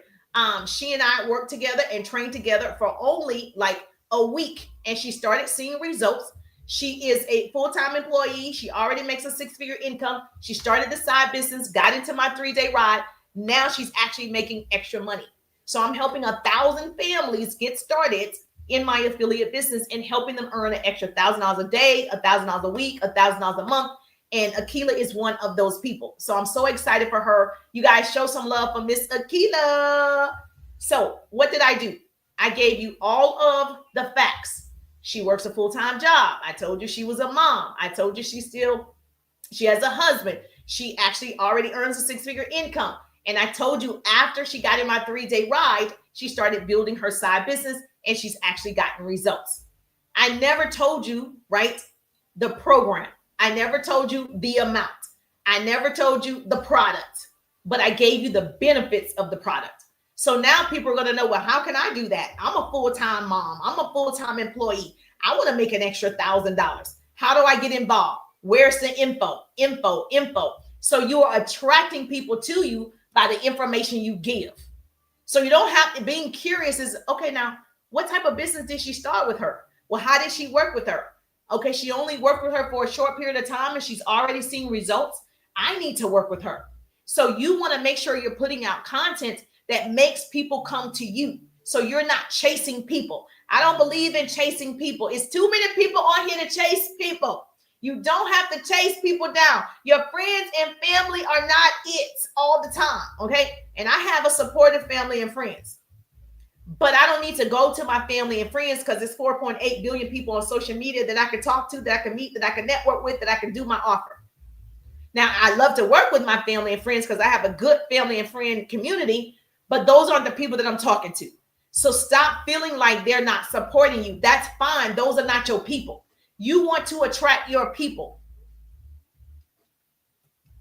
She and I worked together and trained together for only like a week, and she started seeing results. She is a full-time employee. She already makes a 6-figure income. She started the side business, got into my 3-day ride. Now she's actually making extra money. So I'm helping 1,000 families get started in my affiliate business and helping them earn an extra $1,000 a day, $1,000 a week, $1,000 a month. And Akila is one of those people. So I'm so excited for her. You guys show some love for Miss Akila. So what did I do? I gave you all of the facts. She works a full-time job. I told you she was a mom. I told you she has a husband. She actually already earns a 6-figure income. And I told you after she got in my 3-day ride, she started building her side business and she's actually gotten results. I never told you, right, the program. I never told you the amount. I never told you the product, but I gave you the benefits of the product. So now people are going to know, well, how can I do that? I'm a full-time mom. I'm a full-time employee. I want to make an extra $1,000. How do I get involved? Where's the info? So you are attracting people to you by the information you give. So you don't have to, being curious is, okay, now, what type of business did she start with her? Well, how did she work with her? Okay, she only worked with her for a short period of time and she's already seeing results. I need to work with her. So you want to make sure you're putting out content that makes people come to you. So you're not chasing people. I don't believe in chasing people. It's too many people on here to chase people. You don't have to chase people down. Your friends and family are not it all the time, okay? And I have a supportive family and friends. But I don't need to go to my family and friends because it's 4.8 billion people on social media that I can talk to, that I can meet, that I can network with, that I can do my offer. Now, I love to work with my family and friends because I have a good family and friend community, but those aren't the people that I'm talking to. So stop feeling like they're not supporting you. That's fine. Those are not your people. You want to attract your people.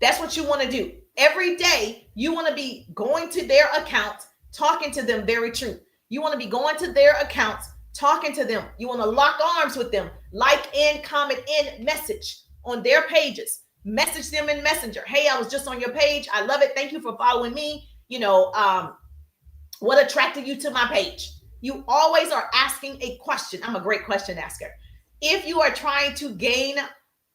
That's what you want to do. Every day, you want to be going to their accounts, talking to them very true. You want to be going to their accounts, talking to them. You want to lock arms with them, like and comment and message on their pages. Message them in Messenger. Hey, I was just on your page. I love it. Thank you for following me. What attracted you to my page? You always are asking a question. I'm a great question asker. If you are trying to gain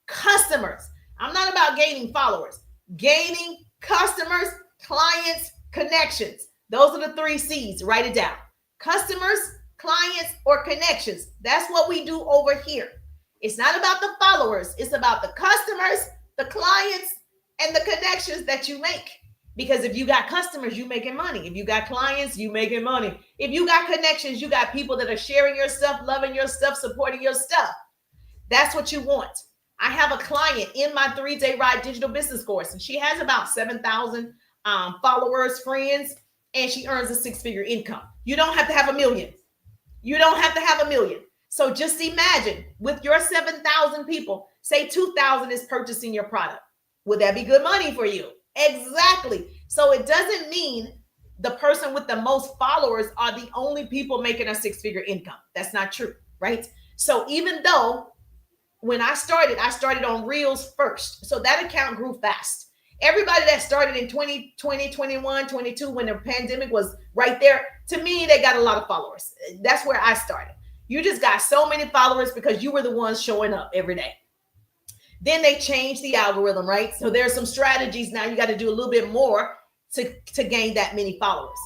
customers, I'm not about gaining followers. Gaining customers, clients, connections. Those are the 3 C's. Write it down. Customers, clients, or connections. That's what we do over here. It's not about the followers. It's about the customers, the clients, and the connections that you make. Because if you got customers, you making money. If you got clients, you making money. If you got connections, you got people that are sharing your stuff, loving your stuff, supporting your stuff. That's what you want. I have a client in my 3-day ride digital business course, and she has about 7,000 followers, friends, and she earns a 6-figure income. You don't have to have a million. You don't have to have a million. So just imagine with your 7,000 people, say 2,000 is purchasing your product. Would that be good money for you? Exactly. So it doesn't mean the person with the most followers are the only people making a 6-figure income. That's not true, right? So even though when I started on Reels first. So that account grew fast. Everybody that started in 2020, 21, 22, when the pandemic was right there, to me, they got a lot of followers. That's where I started. You just got so many followers because you were the ones showing up every day. Then they changed the algorithm, right? So there's some strategies now. You got to do a little bit more to gain that many followers.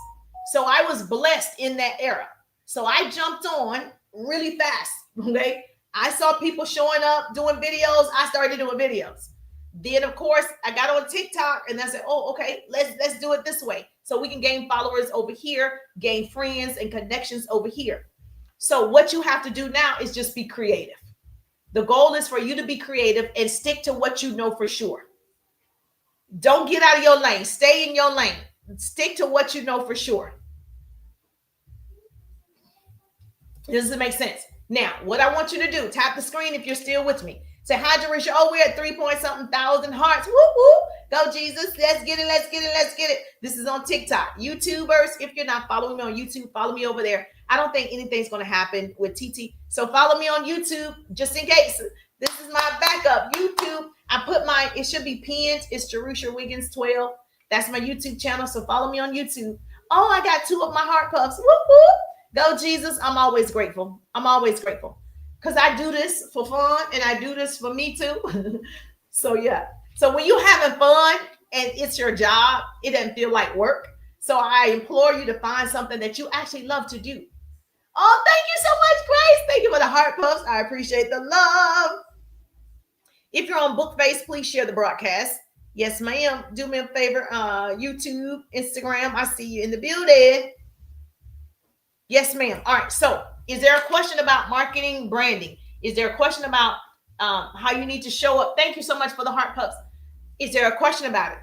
So I was blessed in that era. So I jumped on really fast, okay? I saw people showing up, doing videos. I started doing videos. Then, of course, I got on TikTok and I said, oh, okay, let's do it this way. So we can gain followers over here, gain friends and connections over here. So what you have to do now is just be creative. The goal is for you to be creative and stick to what you know for sure. Don't get out of your lane. Stay in your lane. Stick to what you know for sure. Does it make sense? Now, what I want you to do, tap the screen if you're still with me. Say hi, Jerisha. Oh, we're at 3-point-something thousand hearts. Woo woo. Go, Jesus. Let's get it. Let's get it. Let's get it. This is on TikTok. YouTubers, if you're not following me on YouTube, follow me over there. I don't think anything's going to happen with TT. So follow me on YouTube just in case. This is my backup. YouTube. I put it should be pinned. It's Jerisha Wiggins 12. That's my YouTube channel. So follow me on YouTube. Oh, I got 2 of my heart puffs. Woo woo. Go, Jesus. I'm always grateful. I'm always grateful because I do this for fun and I do this for me too. So, yeah. So when you're having fun and it's your job, it doesn't feel like work. So I implore you to find something that you actually love to do. Oh, thank you so much, Grace. Thank you for the heart puffs. I appreciate the love. If you're on Bookface, please share the broadcast. Yes, ma'am. Do me a favor. YouTube, Instagram. I see you in the building. Yes, ma'am. All right. So is there a question about marketing, branding? Is there a question about how you need to show up? Thank you so much for the heart puffs. Is there a question about it?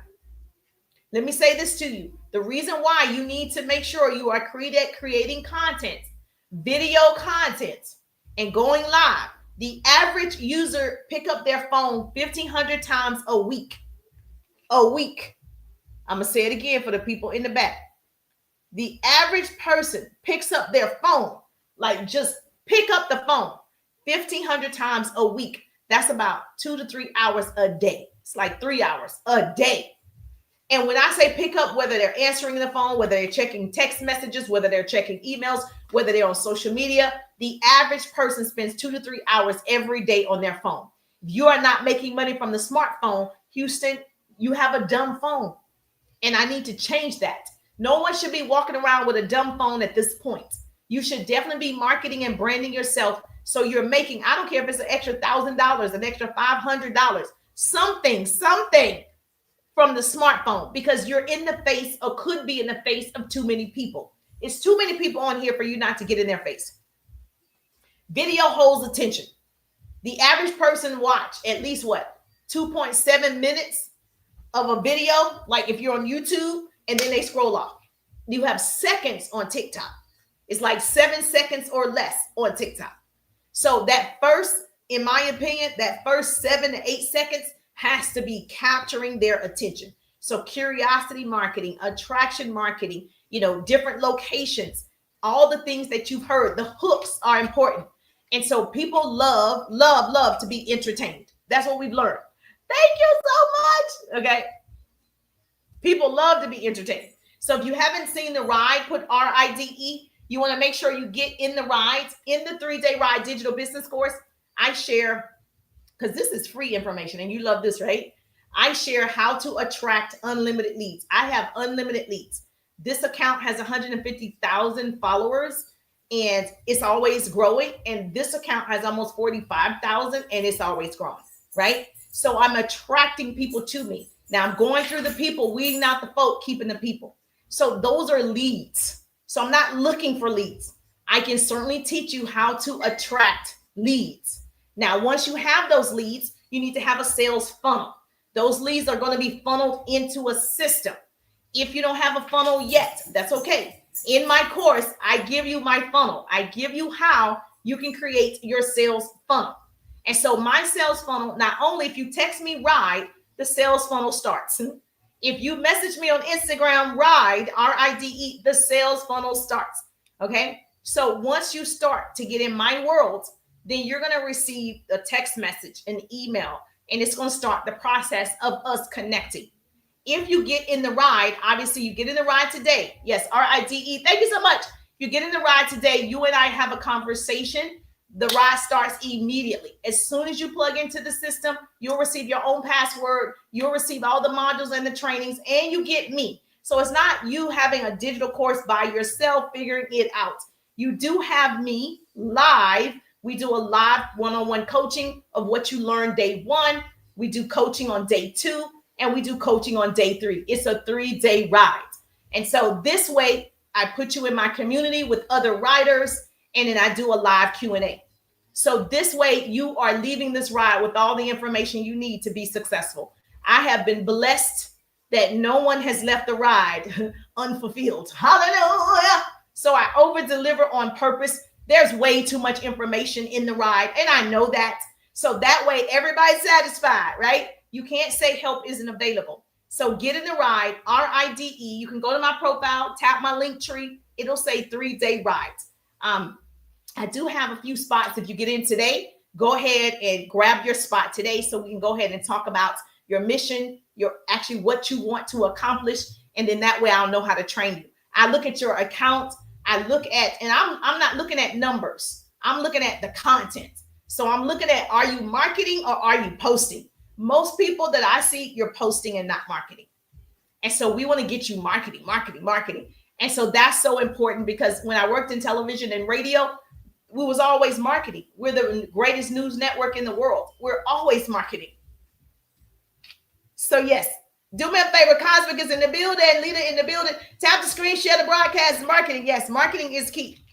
Let me say this to you. The reason why you need to make sure you are creating content, video content, and going live. The average user pick up their phone 1,500 times a week. A week. I'm going to say it again for the people in the back. The average person picks up their phone, like just pick up the phone 1,500 times a week. That's about 2 to 3 hours a day. It's like 3 hours a day. And when I say pick up, whether they're answering the phone, whether they're checking text messages, whether they're checking emails, whether they're on social media, the average person spends 2 to 3 hours every day on their phone. If you are not making money from the smartphone, Houston, you have a dumb phone. And I need to change that. No one should be walking around with a dumb phone at this point. You should definitely be marketing and branding yourself. So you're making, I don't care if it's an extra $1,000, an extra $500, something from the smartphone, because you're in the face or could be in the face of too many people. It's too many people on here for you not to get in their face. Video holds attention. The average person watch at least what? 2.7 minutes of a video, like if you're on YouTube, and then they scroll off. You have seconds on TikTok. It's like 7 seconds or less on TikTok. So that first, in my opinion, that first 7 to 8 seconds has to be capturing their attention. So curiosity marketing, attraction marketing, different locations, all the things that you've heard, the hooks are important. And so people love to be entertained. That's what we've learned. Thank you so much. Okay. People love to be entertained. So if you haven't seen the ride, put RIDE. You want to make sure you get in the rides. In the 3-day ride digital business course, I share, because this is free information and you love this, right? I share how to attract unlimited leads. I have unlimited leads. This account has 150,000 followers and it's always growing. And this account has almost 45,000 and it's always growing, right? So I'm attracting people to me. Now I'm going through the people, weeding out the folk, keeping the people. So those are leads. So I'm not looking for leads. I can certainly teach you how to attract leads. Now, once you have those leads, you need to have a sales funnel. Those leads are going to be funneled into a system. If you don't have a funnel yet, that's okay. In my course, I give you my funnel. I give you how you can create your sales funnel. And so my sales funnel, not only if you text me RIDE, the sales funnel starts. If you message me on Instagram, RIDE, RIDE, the sales funnel starts. Okay. So once you start to get in my world, then you're going to receive a text message, an email, and it's going to start the process of us connecting. If you get in the ride, obviously you get in the ride today. Yes, RIDE. Thank you so much. If you get in the ride today, you and I have a conversation. The ride starts immediately. As soon as you plug into the system, you'll receive your own password. You'll receive all the modules and the trainings, and you get me. So it's not you having a digital course by yourself, figuring it out. You do have me live. We do a live one-on-one coaching of what you learned day 1. We do coaching on day 2, and we do coaching on day 3. It's a 3-day ride. And so this way, I put you in my community with other riders, and then I do a live Q&A. So this way you are leaving this ride with all the information you need to be successful. I have been blessed that no one has left the ride unfulfilled. Hallelujah. So I over deliver on purpose. There's way too much information in the ride, and I know that. So that way everybody's satisfied, right? You can't say help isn't available. So get in the ride, RIDE. You can go to my profile, tap my link tree. It'll say 3-day rides. I do have a few spots. If you get in today, go ahead and grab your spot today so we can go ahead and talk about your mission, what you want to accomplish. And then that way I'll know how to train you. I look at your account. I look at, and I'm not looking at numbers. I'm looking at the content. So I'm looking at, are you marketing or are you posting? Most people that I see, you're posting and not marketing. And so we want to get you marketing. And so that's so important because when I worked in television and radio, we was always marketing. We're the greatest news network in the world. We're always marketing. So yes, do me a favor. Cosmic is in the building. Leader in the building. Tap the screen, share the broadcast. Marketing. Yes, marketing is key.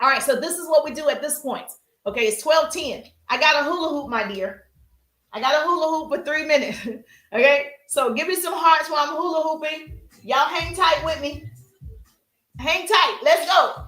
All right, so this is what we do at this point. Okay, it's 12:10. I got a hula hoop, my dear. I got a hula hoop for 3 minutes. Okay, so give me some hearts while I'm hula hooping. Y'all hang tight with me. Hang tight. Let's go.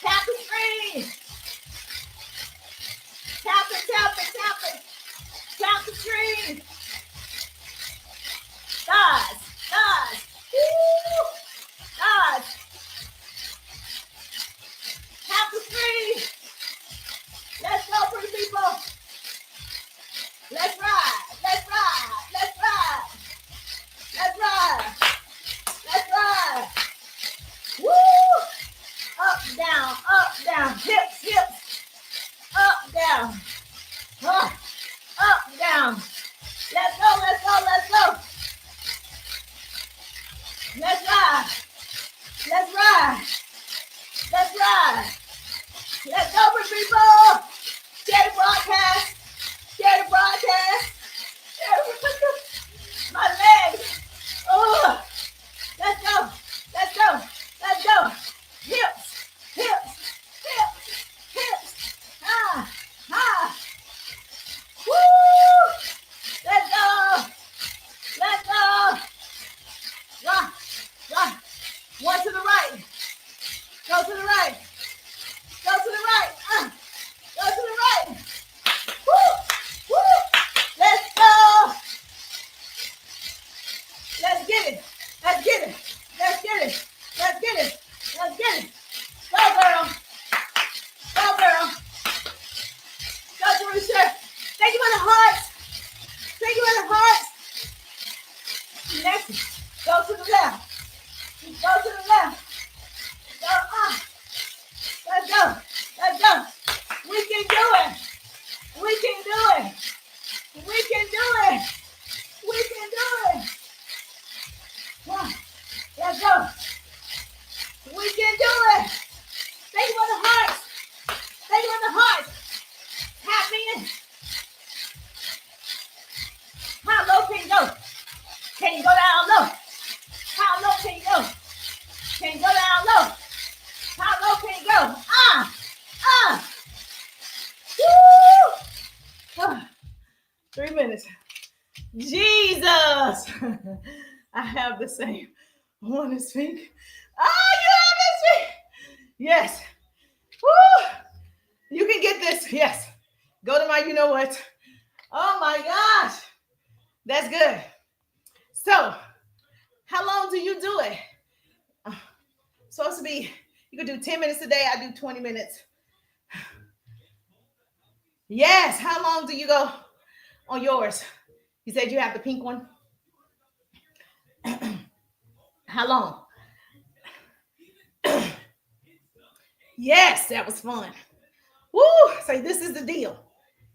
Tap the up, down, hips, hips, up, down, up, down. Let's go, let's go, let's go. Let's ride. Let's ride. Let's ride. Let's go, people. Share the broadcast. Share the broadcast. Share the broadcast. My legs. Oh, let's go. Let's go. Let's go. Hips, hips, hips, hips. Ah, ah. Woo! Let's go. Let's go. Rock, rock. One to the right. Go to the right. Go to the right. Go to the right. Woo! Woo! Let's go. Let's get it. Let's get it. Let's get it. Let's get it. Let's get it. Go, girl. Go, girl. Go, Teresa. Thank you for the hearts. Thank you for the hearts. Next, go to the left. Go to the left. Go up. Let's go. Let's go. We can do it. We can do it. We can do it. We can do it. One. Let's go. We can do it. Thank you for the hearts. Thank you for the hearts. Tap in. How low can you go? Can you go down low? How low can you go? Can you go down low? How low can you go? Woo! 3 minutes. Jesus. I have the same. One is pink. You have this pink. Yes. Woo! You can get this. Yes. Go to my, you know what? Oh my gosh. That's good. So, how long do you do it? Supposed to be, you can do 10 minutes a day. I do 20 minutes. Yes. How long do you go on yours? You said you have the pink one. How long? Yes, that was fun. Woo! So this is the deal.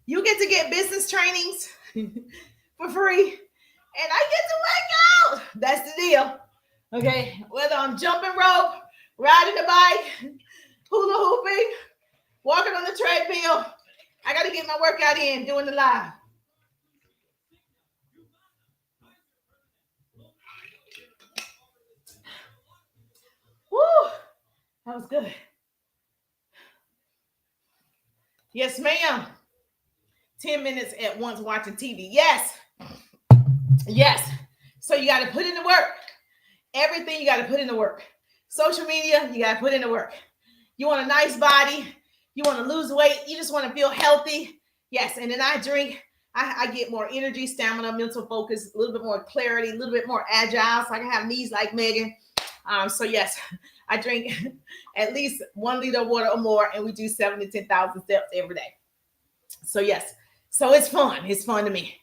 You get to get business trainings for free, and I get to work out. That's the deal. Okay, whether I'm jumping rope, riding the bike, hula hooping, walking on the treadmill, I got to get my workout in doing the live. Woo! That was good. Yes, ma'am. 10 minutes at once watching TV. Yes. Yes. So you got to put in the work. Everything you got to put in the work. Social media, you got to put in the work. You want a nice body. You want to lose weight. You just want to feel healthy. Yes. And then I drink. I get more energy, stamina, mental focus, a little bit more clarity, a little bit more agile. So I can have knees like Megan. So yes, I drink at least 1 liter of water or more, and we do 7,000 to 10,000 steps every day. So yes, so it's fun. It's fun to me.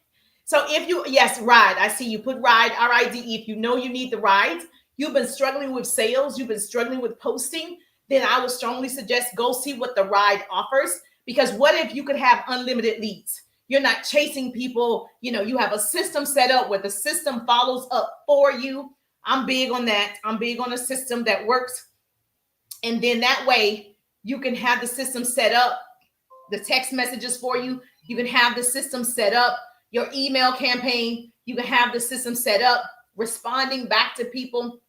So if you, yes, ride. I see you put ride, R-I-D-E. If you know you need the rides, you've been struggling with sales, you've been struggling with posting, then I would strongly suggest go see what the ride offers. Because what if you could have unlimited leads? You're not chasing people. You know, you have a system set up where the system follows up for you. I'm big on that. I'm big on a system that works. And then that way you can have the system set up, the text messages for you. You can have the system set up, your email campaign. You can have the system set up, responding back to people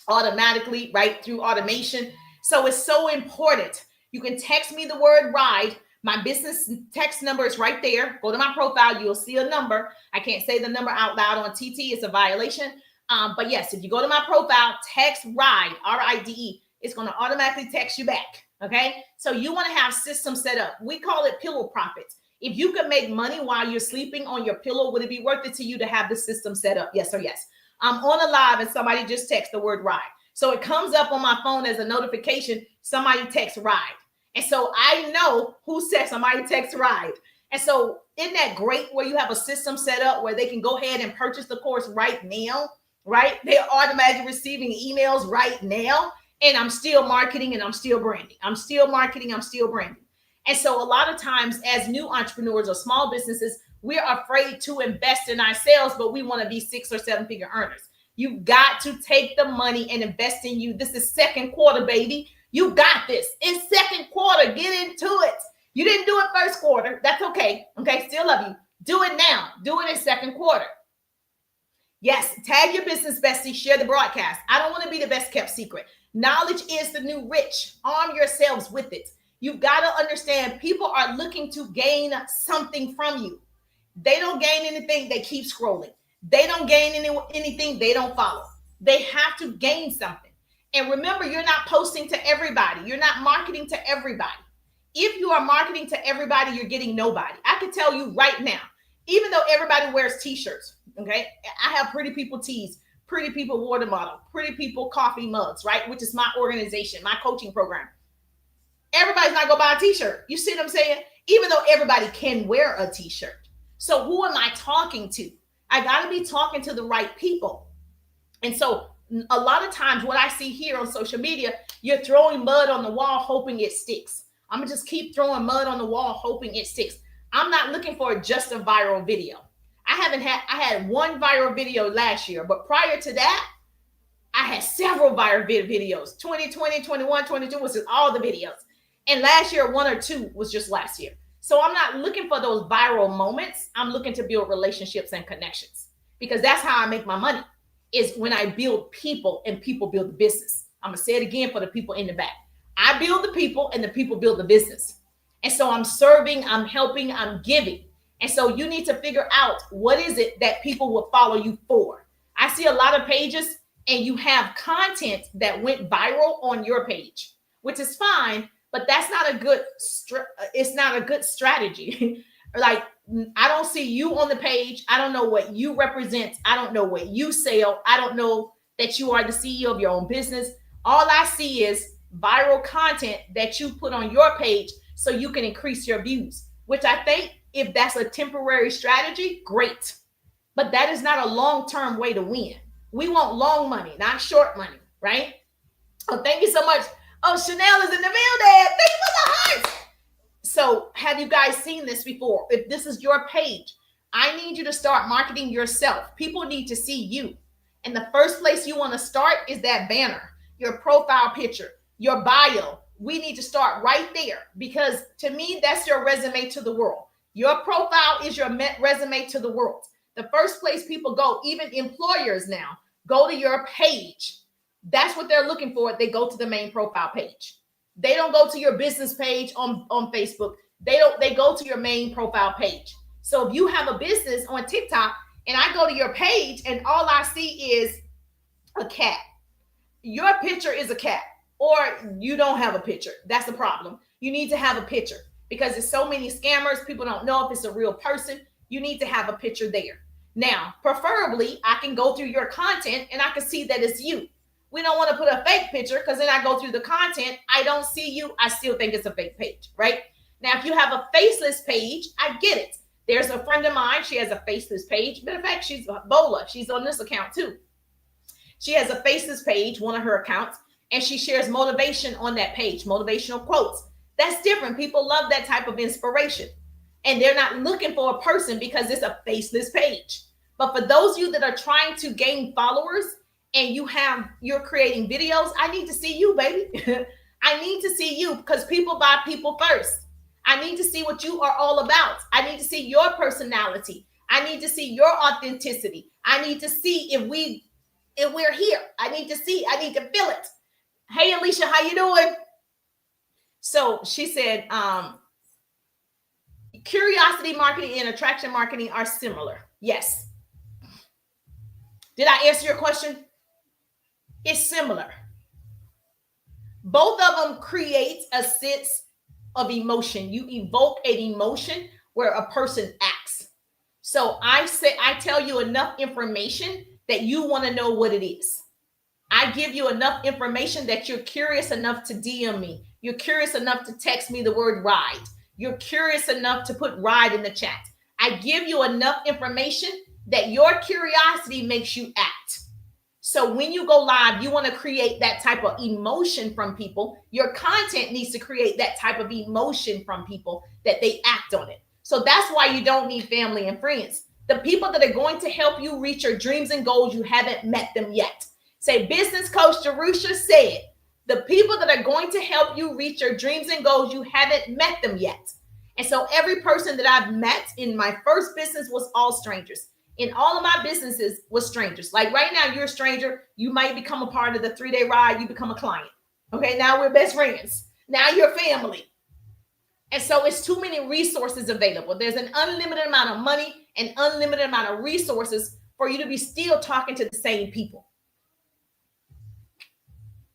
automatically, right, through automation. So it's so important. You can text me the word ride. My business text number is right there. Go to my profile. You'll see a number. I can't say the number out loud on TT. It's a violation. But yes, if you go to my profile, text RIDE, R-I-D-E, it's going to automatically text you back. Okay. So you want to have systems set up. We call it pillow profits. If you could make money while you're sleeping on your pillow, would it be worth it to you to have the system set up? Yes or yes. I'm on a live and somebody just text the word ride. So it comes up on my phone as a notification. Somebody text ride. And so I know who said somebody text ride. And so isn't that great where you have a system set up where they can go ahead and purchase the course right now, right? They're automatically receiving emails right now. And I'm still marketing and I'm still branding. I'm still marketing, I'm still branding. And so a lot of times as new entrepreneurs or small businesses, we're afraid to invest in ourselves, but we want to be 6 or 7 figure earners. You've got to take the money and invest in you. This is second quarter, baby. You got this. It's second quarter. Get into it. You didn't do it first quarter. That's okay. Okay. Still love you. Do it now. Do it in second quarter. Yes. Tag your business bestie. Share the broadcast. I don't want to be the best kept secret. Knowledge is the new rich. Arm yourselves with it. You've got to understand people are looking to gain something from you. They don't gain anything. They keep scrolling. They don't gain anything. They don't follow. They have to gain something. And remember, you're not posting to everybody. You're not marketing to everybody. If you are marketing to everybody, you're getting nobody. I can tell you right now, even though everybody wears t-shirts, okay? I have Pretty People tees, Pretty People water bottle, Pretty People coffee mugs, right? Which is my organization, my coaching program. Everybody's not going to buy a t-shirt. You see what I'm saying? Even though everybody can wear a t-shirt. So who am I talking to? I got to be talking to the right people. And so a lot of times what I see here on social media, you're throwing mud on the wall, hoping it sticks. I'm going to just keep throwing mud on the wall, hoping it sticks. I'm not looking for just a viral video. I had one viral video last year, but prior to that, I had several viral videos. 2020, 21, 22 was just all the videos. And last year, 1 or 2 was just last year. So I'm not looking for those viral moments. I'm looking to build relationships and connections, because that's how I make my money, is when I build people and people build the business. I'm going to say it again for the people in the back. I build the people and the people build the business. And so I'm serving, I'm helping, I'm giving. And so you need to figure out what is it that people will follow you for. I see a lot of pages and you have content that went viral on your page, which is fine, but that's not a good, it's not a good strategy. Like, I don't see you on the page. I don't know what you represent. I don't know what you sell. I don't know that you are the CEO of your own business. All I see is viral content that you put on your page so you can increase your views, which I think if that's a temporary strategy, great. But that is not a long-term way to win. We want long money, not short money, right? Oh, thank you so much. Oh, Chanel is in the building. Thank you for the hearts. So have you guys seen this before? If this is your page, I need you to start marketing yourself. People need to see you. And the first place you want to start is that banner, your profile picture, your bio. We need to start right there, because to me, that's your resume to the world. Your profile is your resume to the world. The first place people go, even employers now, go to your page. That's what they're looking for. They go to the main profile page. They don't go to your business page on Facebook. They go to your main profile page. So if you have a business on TikTok and I go to your page and all I see is a cat, your picture is a cat, or you don't have a picture. That's the problem. You need to have a picture, because there's so many scammers. People don't know if it's a real person. You need to have a picture there. Now, preferably, I can go through your content and I can see that it's you. We don't want to put a fake picture, because then I go through the content. I don't see you. I still think it's a fake page, right? Now, if you have a faceless page, I get it. There's a friend of mine. She has a faceless page. Matter of fact, she's Bola. She's on this account too. She has a faceless page, one of her accounts, and she shares motivation on that page, motivational quotes. That's different. People love that type of inspiration. And they're not looking for a person because it's a faceless page. But for those of you that are trying to gain followers and you're creating videos, I need to see you, baby. I need to see you, because people buy people first. I need to see what you are all about. I need to see your personality. I need to see your authenticity. I need to see if we're here. I need to feel it. Hey, Alicia, how you doing? So she said, curiosity marketing and attraction marketing are similar. Yes. Did I answer your question? It's similar. Both of them create a sense of emotion. You evoke an emotion where a person acts. So I tell you enough information that you want to know what it is. I give you enough information that you're curious enough to DM me. You're curious enough to text me the word ride. You're curious enough to put ride in the chat. I give you enough information that your curiosity makes you act. So when you go live, you want to create that type of emotion from people. Your content needs to create that type of emotion from people that they act on it. So that's why you don't need family and friends. The people that are going to help you reach your dreams and goals, you haven't met them yet. Say, business coach Jerusha said, the people that are going to help you reach your dreams and goals, you haven't met them yet. And so every person that I've met in my first business was all strangers. In all of my businesses was strangers. Like right now, you're a stranger. You might become a part of the 3-day ride. You become a client. Okay, now we're best friends. Now you're family. And so it's too many resources available. There's an unlimited amount of money and unlimited amount of resources for you to be still talking to the same people.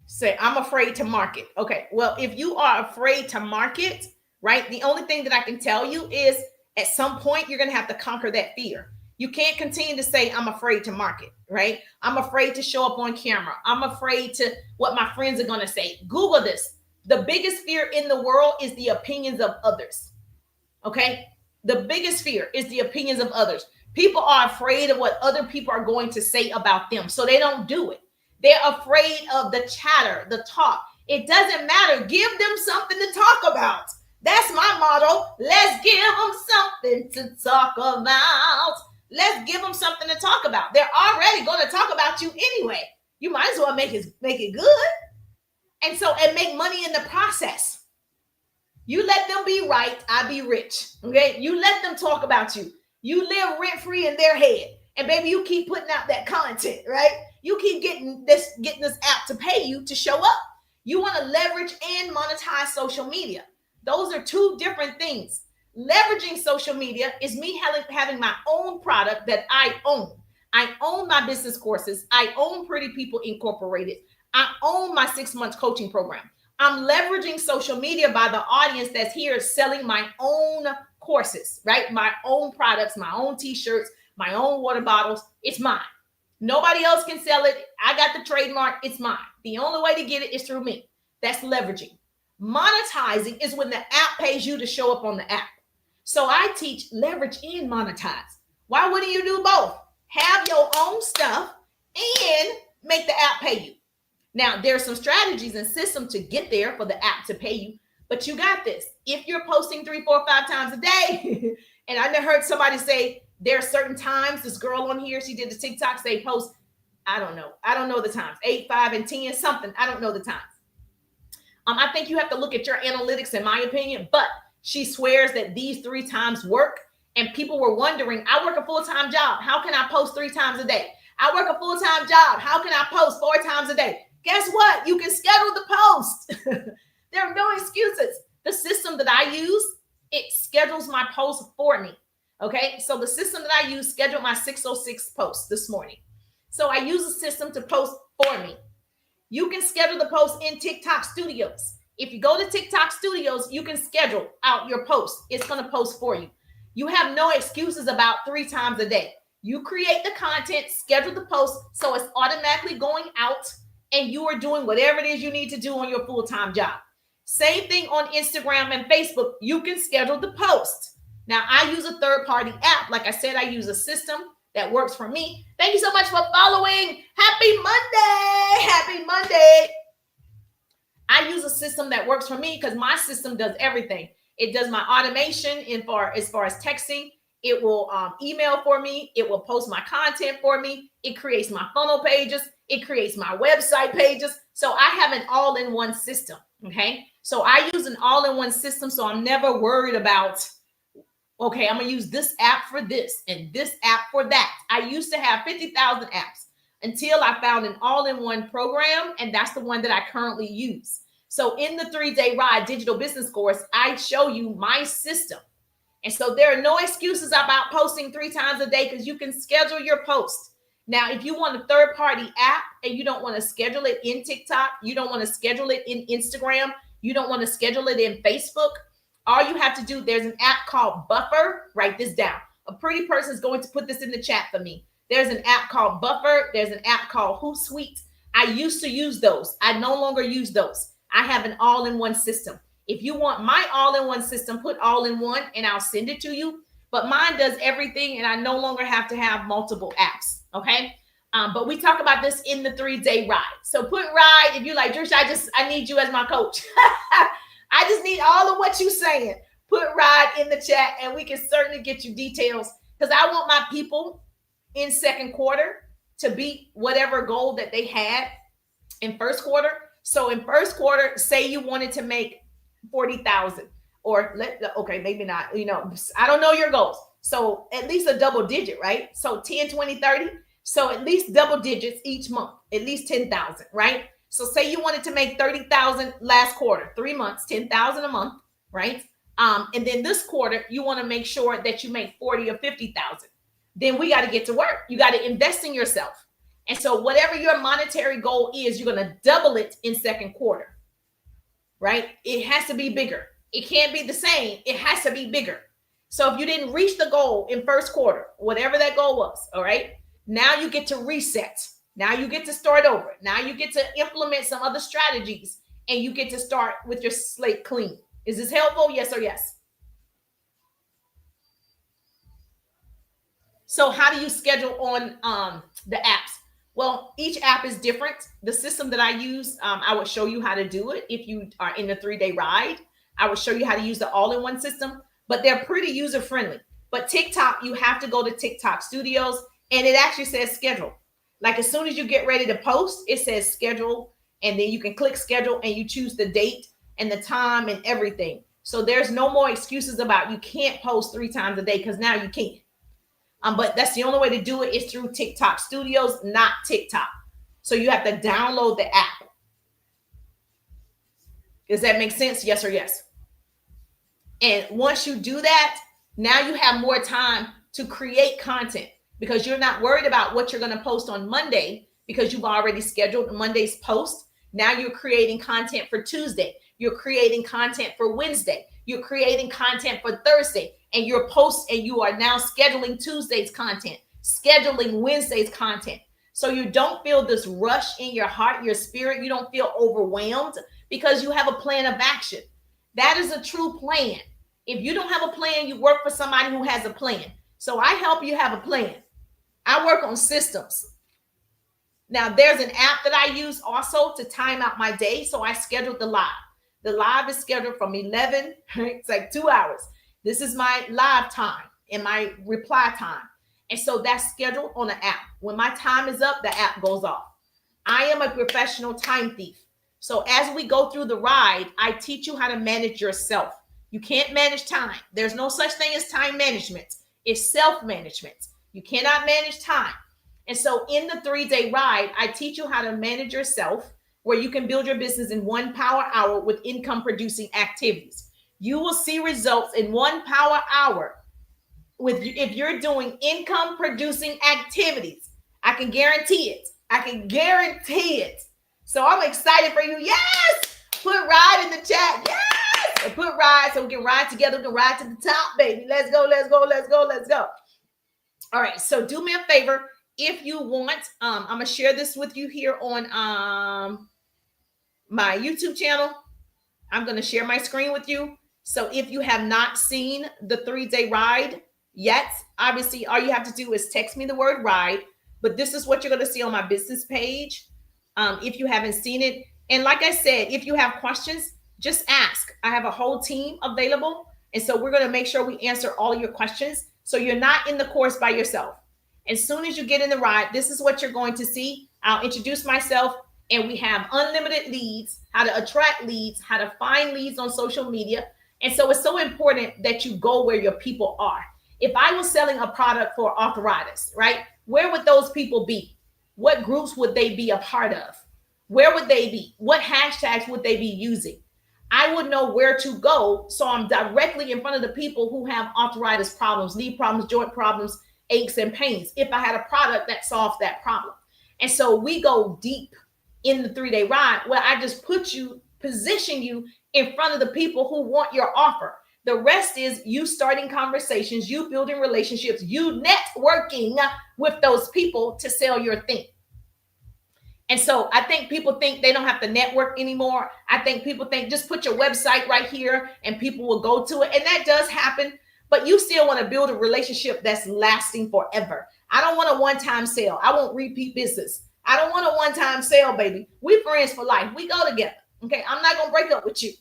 Say, I'm afraid to market. Okay, well, if you are afraid to market, right, the only thing that I can tell you is at some point you're going to have to conquer that fear. You can't continue to say, I'm afraid to market, right? I'm afraid to show up on camera. I'm afraid to what my friends are going to say. Google this. The biggest fear in the world is the opinions of others. Okay? The biggest fear is the opinions of others. People are afraid of what other people are going to say about them, so they don't do it. They're afraid of the chatter, the talk. It doesn't matter. Give them something to talk about. That's my motto. Let's give them something to talk about. Let's give them something to talk about. They're already going to talk about you anyway. You might as well make it good. And so, and make money in the process. You let them be right, I be rich. Okay? You let them talk about you. You live rent-free in their head. And baby, you keep putting out that content, right? You keep getting this app to pay you to show up. You want to leverage and monetize social media. Those are two different things. Leveraging social media is me having my own product that I own. I own my business courses. I own Pretty People Incorporated. I own my 6-month coaching program. I'm leveraging social media by the audience that's here selling my own courses, right? My own products, my own t-shirts, my own water bottles. It's mine. Nobody else can sell it. I got the trademark. It's mine. The only way to get it is through me. That's leveraging. Monetizing is when the app pays you to show up on the app. So I teach leverage and monetize. Why wouldn't you do both? Have your own stuff and make the app pay you. Now, there's some strategies and systems to get there for the app to pay you, but you got this. If you're posting 3, 4, 5 times a day, and I heard somebody say there are certain times, this girl on here, she did the TikToks, they post, I don't know the times, 8, 5, and 10, something. I don't know the times. I think you have to look at your analytics, in my opinion, but she swears that these 3 times work. And people were wondering, I work a full-time job. How can I post 3 times a day? I work a full-time job. How can I post 4 times a day? Guess what? You can schedule the post. There are no excuses. The system that I use, it schedules my posts for me. Okay. So the system that I use scheduled my 6:06 post this morning. So I use a system to post for me. You can schedule the post in TikTok Studios. If you go to TikTok Studios, you can schedule out your post. It's going to post for you. You have no excuses about 3 times a day. You create the content, schedule the post, so it's automatically going out, and you are doing whatever it is you need to do on your full-time job. Same thing on Instagram and Facebook. You can schedule the post. Now, I use a third-party app. Like I said, I use a system that works for me. Thank you so much for following. Happy Monday. Happy Monday. I use a system that works for me because my system does everything. It does my automation as far as texting. It will email for me. It will post my content for me. It creates my funnel pages. It creates my website pages. So I have an all-in-one system, okay? So I use an all-in-one system, so I'm never worried about, okay, I'm going to use this app for this and this app for that. I used to have 50,000 apps until I found an all-in-one program, and that's the one that I currently use. So in the 3-day ride digital business course, I show you my system. And so there are no excuses about posting 3 times a day because you can schedule your post. Now, if you want a third-party app and you don't want to schedule it in TikTok, you don't want to schedule it in Instagram, you don't want to schedule it in Facebook, all you have to do, there's an app called Buffer. Write this down. A pretty person is going to put this in the chat for me. There's an app called Buffer. There's an app called Hootsuite. I used to use those. I no longer use those. I have an all-in-one system. If you want my all-in-one system, put all-in-one and I'll send it to you. But mine does everything and I no longer have to have multiple apps. Okay. But we talk about this in the 3-day ride. So put ride if you like, Trish, I need you as my coach. I just need all of what you're saying. Put ride in the chat and we can certainly get you details, because I want my people in second quarter to beat whatever goal that they had in first quarter. So in first quarter, say you wanted to make 40,000, or okay, maybe not, I don't know your goals. So at least a double digit, right? So 10, 20, 30. So at least double digits each month, at least 10,000, right? So say you wanted to make 30,000 last quarter, 3 months, 10,000 a month, right? And then this quarter, you want to make sure that you make 40 or 50,000. Then we got to get to work. You got to invest in yourself. And so whatever your monetary goal is, you're going to double it in second quarter, right? It has to be bigger. It can't be the same. It has to be bigger. So if you didn't reach the goal in first quarter, whatever that goal was, all right, now you get to reset. Now you get to start over. Now you get to implement some other strategies, and you get to start with your slate clean. Is this helpful? Yes or yes? So how do you schedule on the apps? Well, each app is different. The system that I use, I would show you how to do it. If you are in the 3-day ride, I would show you how to use the all-in-one system, but they're pretty user-friendly. But TikTok, you have to go to TikTok Studios, and it actually says schedule. Like as soon as you get ready to post, it says schedule, and then you can click schedule and you choose the date and the time and everything. So there's no more excuses about you can't post 3 times a day, because now you can. But that's the only way to do it is through TikTok Studios, not TikTok. So you have to download the app. Does that make sense? Yes or yes? And once you do that, now you have more time to create content, because you're not worried about what you're going to post on Monday, because you've already scheduled Monday's post. Now you're creating content for Tuesday. You're creating content for Wednesday. You're creating content for Thursday, and you are now scheduling Tuesday's content, scheduling Wednesday's content. So you don't feel this rush in your heart, your spirit. You don't feel overwhelmed, because you have a plan of action. That is a true plan. If you don't have a plan, you work for somebody who has a plan. So I help you have a plan. I work on systems. Now, there's an app that I use also to time out my day. So I scheduled the live. The live is scheduled from 11, it's like 2 hours. This is my live time and my reply time. And so that's scheduled on the app. When my time is up, the app goes off. I am a professional time thief. So as we go through the ride, I teach you how to manage yourself. You can't manage time. There's no such thing as time management. It's self-management. You cannot manage time. And so in the 3-day ride, I teach you how to manage yourself, where you can build your business in 1 power hour with income producing activities. You will see results in 1 power hour if you're doing income producing activities. I can guarantee it. I can guarantee it. So I'm excited for you. Yes! Put ride in the chat. Yes! And put ride so we can ride together. We can ride to the top, baby. Let's go, let's go, let's go, let's go. All right, so do me a favor. If you want, I'm going to share this with you here on my YouTube channel. I'm going to share my screen with you. So if you have not seen the 3-day ride yet, obviously all you have to do is text me the word ride. But this is what you're going to see on my business page. If you haven't seen it. And like I said, if you have questions, just ask. I have a whole team available. And so we're going to make sure we answer all of your questions. So you're not in the course by yourself. As soon as you get in the ride, this is what you're going to see. I'll introduce myself, and we have unlimited leads, how to attract leads, how to find leads on social media. And so it's so important that you go where your people are. If I was selling a product for arthritis, right? Where would those people be? What groups would they be a part of? Where would they be? What hashtags would they be using? I would know where to go. So I'm directly in front of the people who have arthritis problems, knee problems, joint problems, aches and pains, if I had a product that solves that problem. And so we go deep in the 3-day ride, where I just position you in front of the people who want your offer. The rest is you starting conversations, you building relationships, you networking with those people to sell your thing. And so I think people think they don't have to network anymore. I think people think just put your website right here and people will go to it. And that does happen. but you still want to build a relationship that's lasting forever. I don't want a one-time sale. I want repeat business. I don't want a one-time sale, baby. We friends for life. We go together. Okay. I'm not going to break up with you.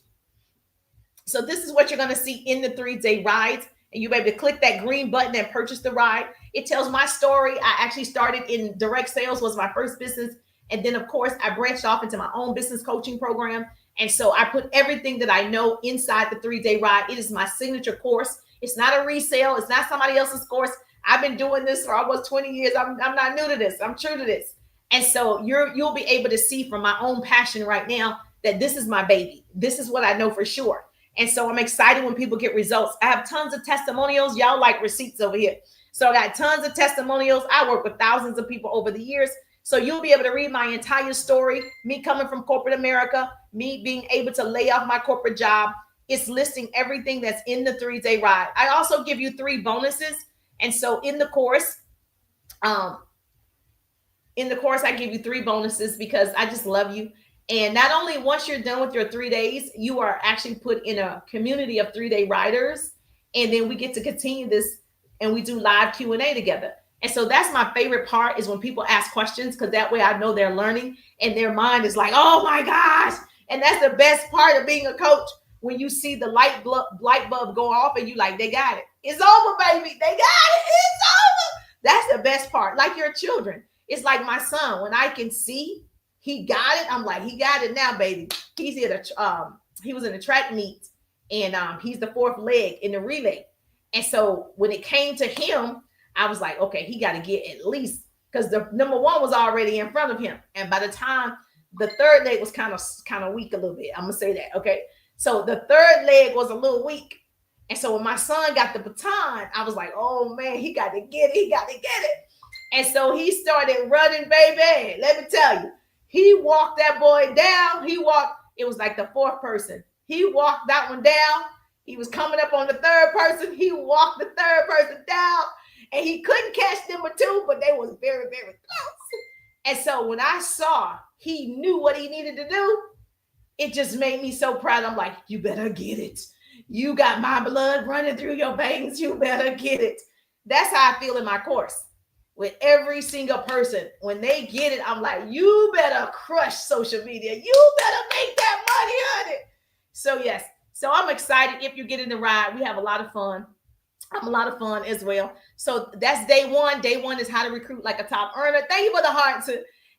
So this is what you're going to see in the 3-day rides. And you'll be able to click that green button and purchase the ride. It tells my story. I actually started in direct sales, was my first business. And then, of course, I branched off into my own business coaching program. And so I put everything that I know inside the 3-day ride. It is my signature course. It's not a resale. It's not somebody else's course. I've been doing this for almost 20 years. I'm not new to this. I'm true to this. And so you'll be able to see from my own passion right now that this is my baby. This is what I know for sure. And so I'm excited when people get results. I have tons of testimonials. Y'all like receipts over here. So I got tons of testimonials. I work with thousands of people over the years. So you'll be able to read my entire story, me coming from corporate America, me being able to lay off my corporate job. It's listing everything that's in the 3-day ride. I also give you 3 bonuses. And so in the course, I give you 3 bonuses because I just love you. And not only once you're done with your 3 days, you are actually put in a community of 3-day riders. And then we get to continue this and we do live Q&A together. And so that's my favorite part, is when people ask questions, because that way I know they're learning and their mind is like, oh my gosh. And that's the best part of being a coach, when you see the light bulb go off and you like, they got it. It's over, baby. They got it. It's over. That's the best part. Like your children. It's like my son. When I can see he got it, I'm like, he got it now, baby. He's here to, he was in the track meet, and he's the 4th leg in the relay. And so when it came to him, I was like, okay, he got to get at least, because the number 1 was already in front of him. And by the time the 3rd leg was kind of weak a little bit, I'm going to say that. Okay. So the 3rd leg was a little weak. And so when my son got the baton, I was like, oh man, he got to get it. He got to get it. And so he started running, baby. Let me tell you, he walked that boy down. It was like the 4th person. He walked that one down. He was coming up on the 3rd person. He walked the 3rd person down, and he couldn't catch number 2, but they was very, very close. And so when I saw he knew what he needed to do, it just made me so proud. I'm like, you better get it. You got my blood running through your veins. You better get it. That's how I feel in my course. With every single person, when they get it, I'm like, you better crush social media. You better make that money on it. So yes, so I'm excited. If you get in the ride, we have a lot of fun. I'm a lot of fun as well. So that's day 1. Day 1 is how to recruit like a top earner. Thank you for the heart,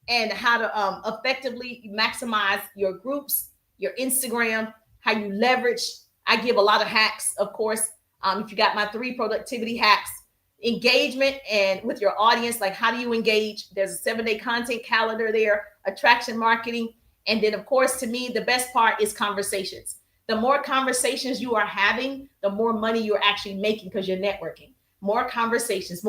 and how to effectively maximize your groups, your Instagram, how you leverage. I give a lot of hacks, of course. If you got my 3 productivity hacks, engagement and with your audience, like how do you engage? There's a 7-day content calendar there, attraction marketing. And then, of course, to me, the best part is conversations. The more conversations you are having, the more money you're actually making, because you're networking. More conversations,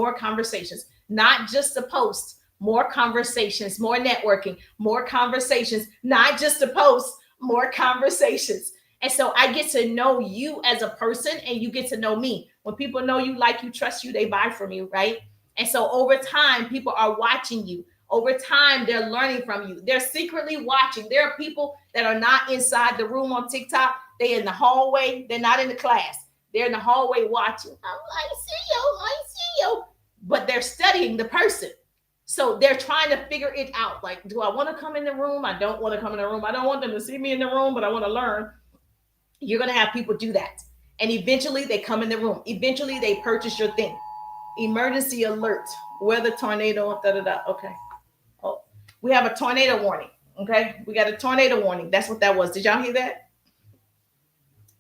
not just a post, more conversations, more networking, more conversations, not just a post, more conversations. And so I get to know you as a person, and you get to know me. When people know you, like you, trust you, they buy from you, right? And so over time, people are watching you. Over time, they're learning from you. They're secretly watching. There are people that are not inside the room on TikTok. They're in the hallway. They're not in the class. They're in the hallway watching. I see you. But they're studying the person. So they're trying to figure it out. Like, do I want to come in the room? I don't want to come in the room. I don't want them to see me in the room, but I want to learn. You're going to have people do that. And eventually they come in the room. Eventually they purchase your thing. Emergency alert. Weather, tornado, Okay. Oh, we have a tornado warning. Okay. We got a tornado warning. That's what that was. Did y'all hear that?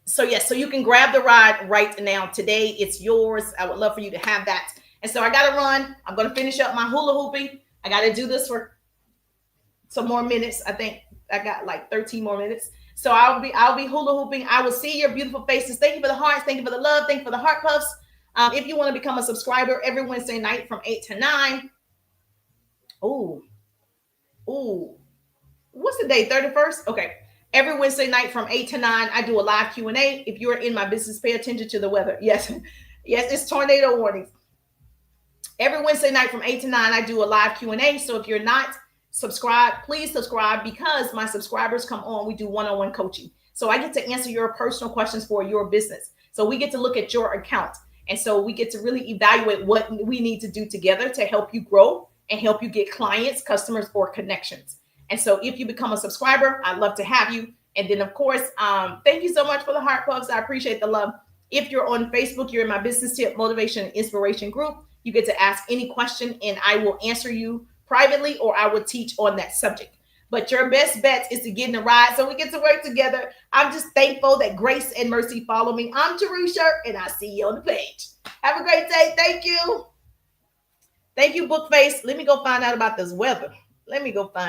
So yes, so you can grab the ride right now. Today it's yours. I would love for you to have that. And so I got to run. I'm going to finish up my hula hooping. I got to do this for some more minutes. I think I got like 13 more minutes. So I'll be hula hooping. I will see your beautiful faces. Thank you for the hearts. Thank you for the love. Thank you for the heart puffs. If you want to become a subscriber, every Wednesday night from 8 to 9. Ooh. What's the day? 31st? Okay. Every Wednesday night from 8 to 9, I do a live Q&A. If you're in my business, pay attention to the weather. Yes. Yes, it's tornado warnings. Every Wednesday night from 8 to 9, I do a live Q&A. So if you're not subscribed, please subscribe, because my subscribers come on. We do one-on-one coaching. So I get to answer your personal questions for your business. So we get to look at your account. And so we get to really evaluate what we need to do together to help you grow and help you get clients, customers, or connections. And so if you become a subscriber, I'd love to have you. And then, of course, thank you so much for the heart puffs. I appreciate the love. If you're on Facebook, you're in my business tip, motivation, and inspiration group. You get to ask any question and I will answer you privately, or I will teach on that subject. But your best bet is to get in the ride so we get to work together. I'm just thankful that grace and mercy follow me. I'm Teresa, and I see you on the page. Have a great day. Thank you. Thank you, Bookface. Let me go find out about this weather. Let me go find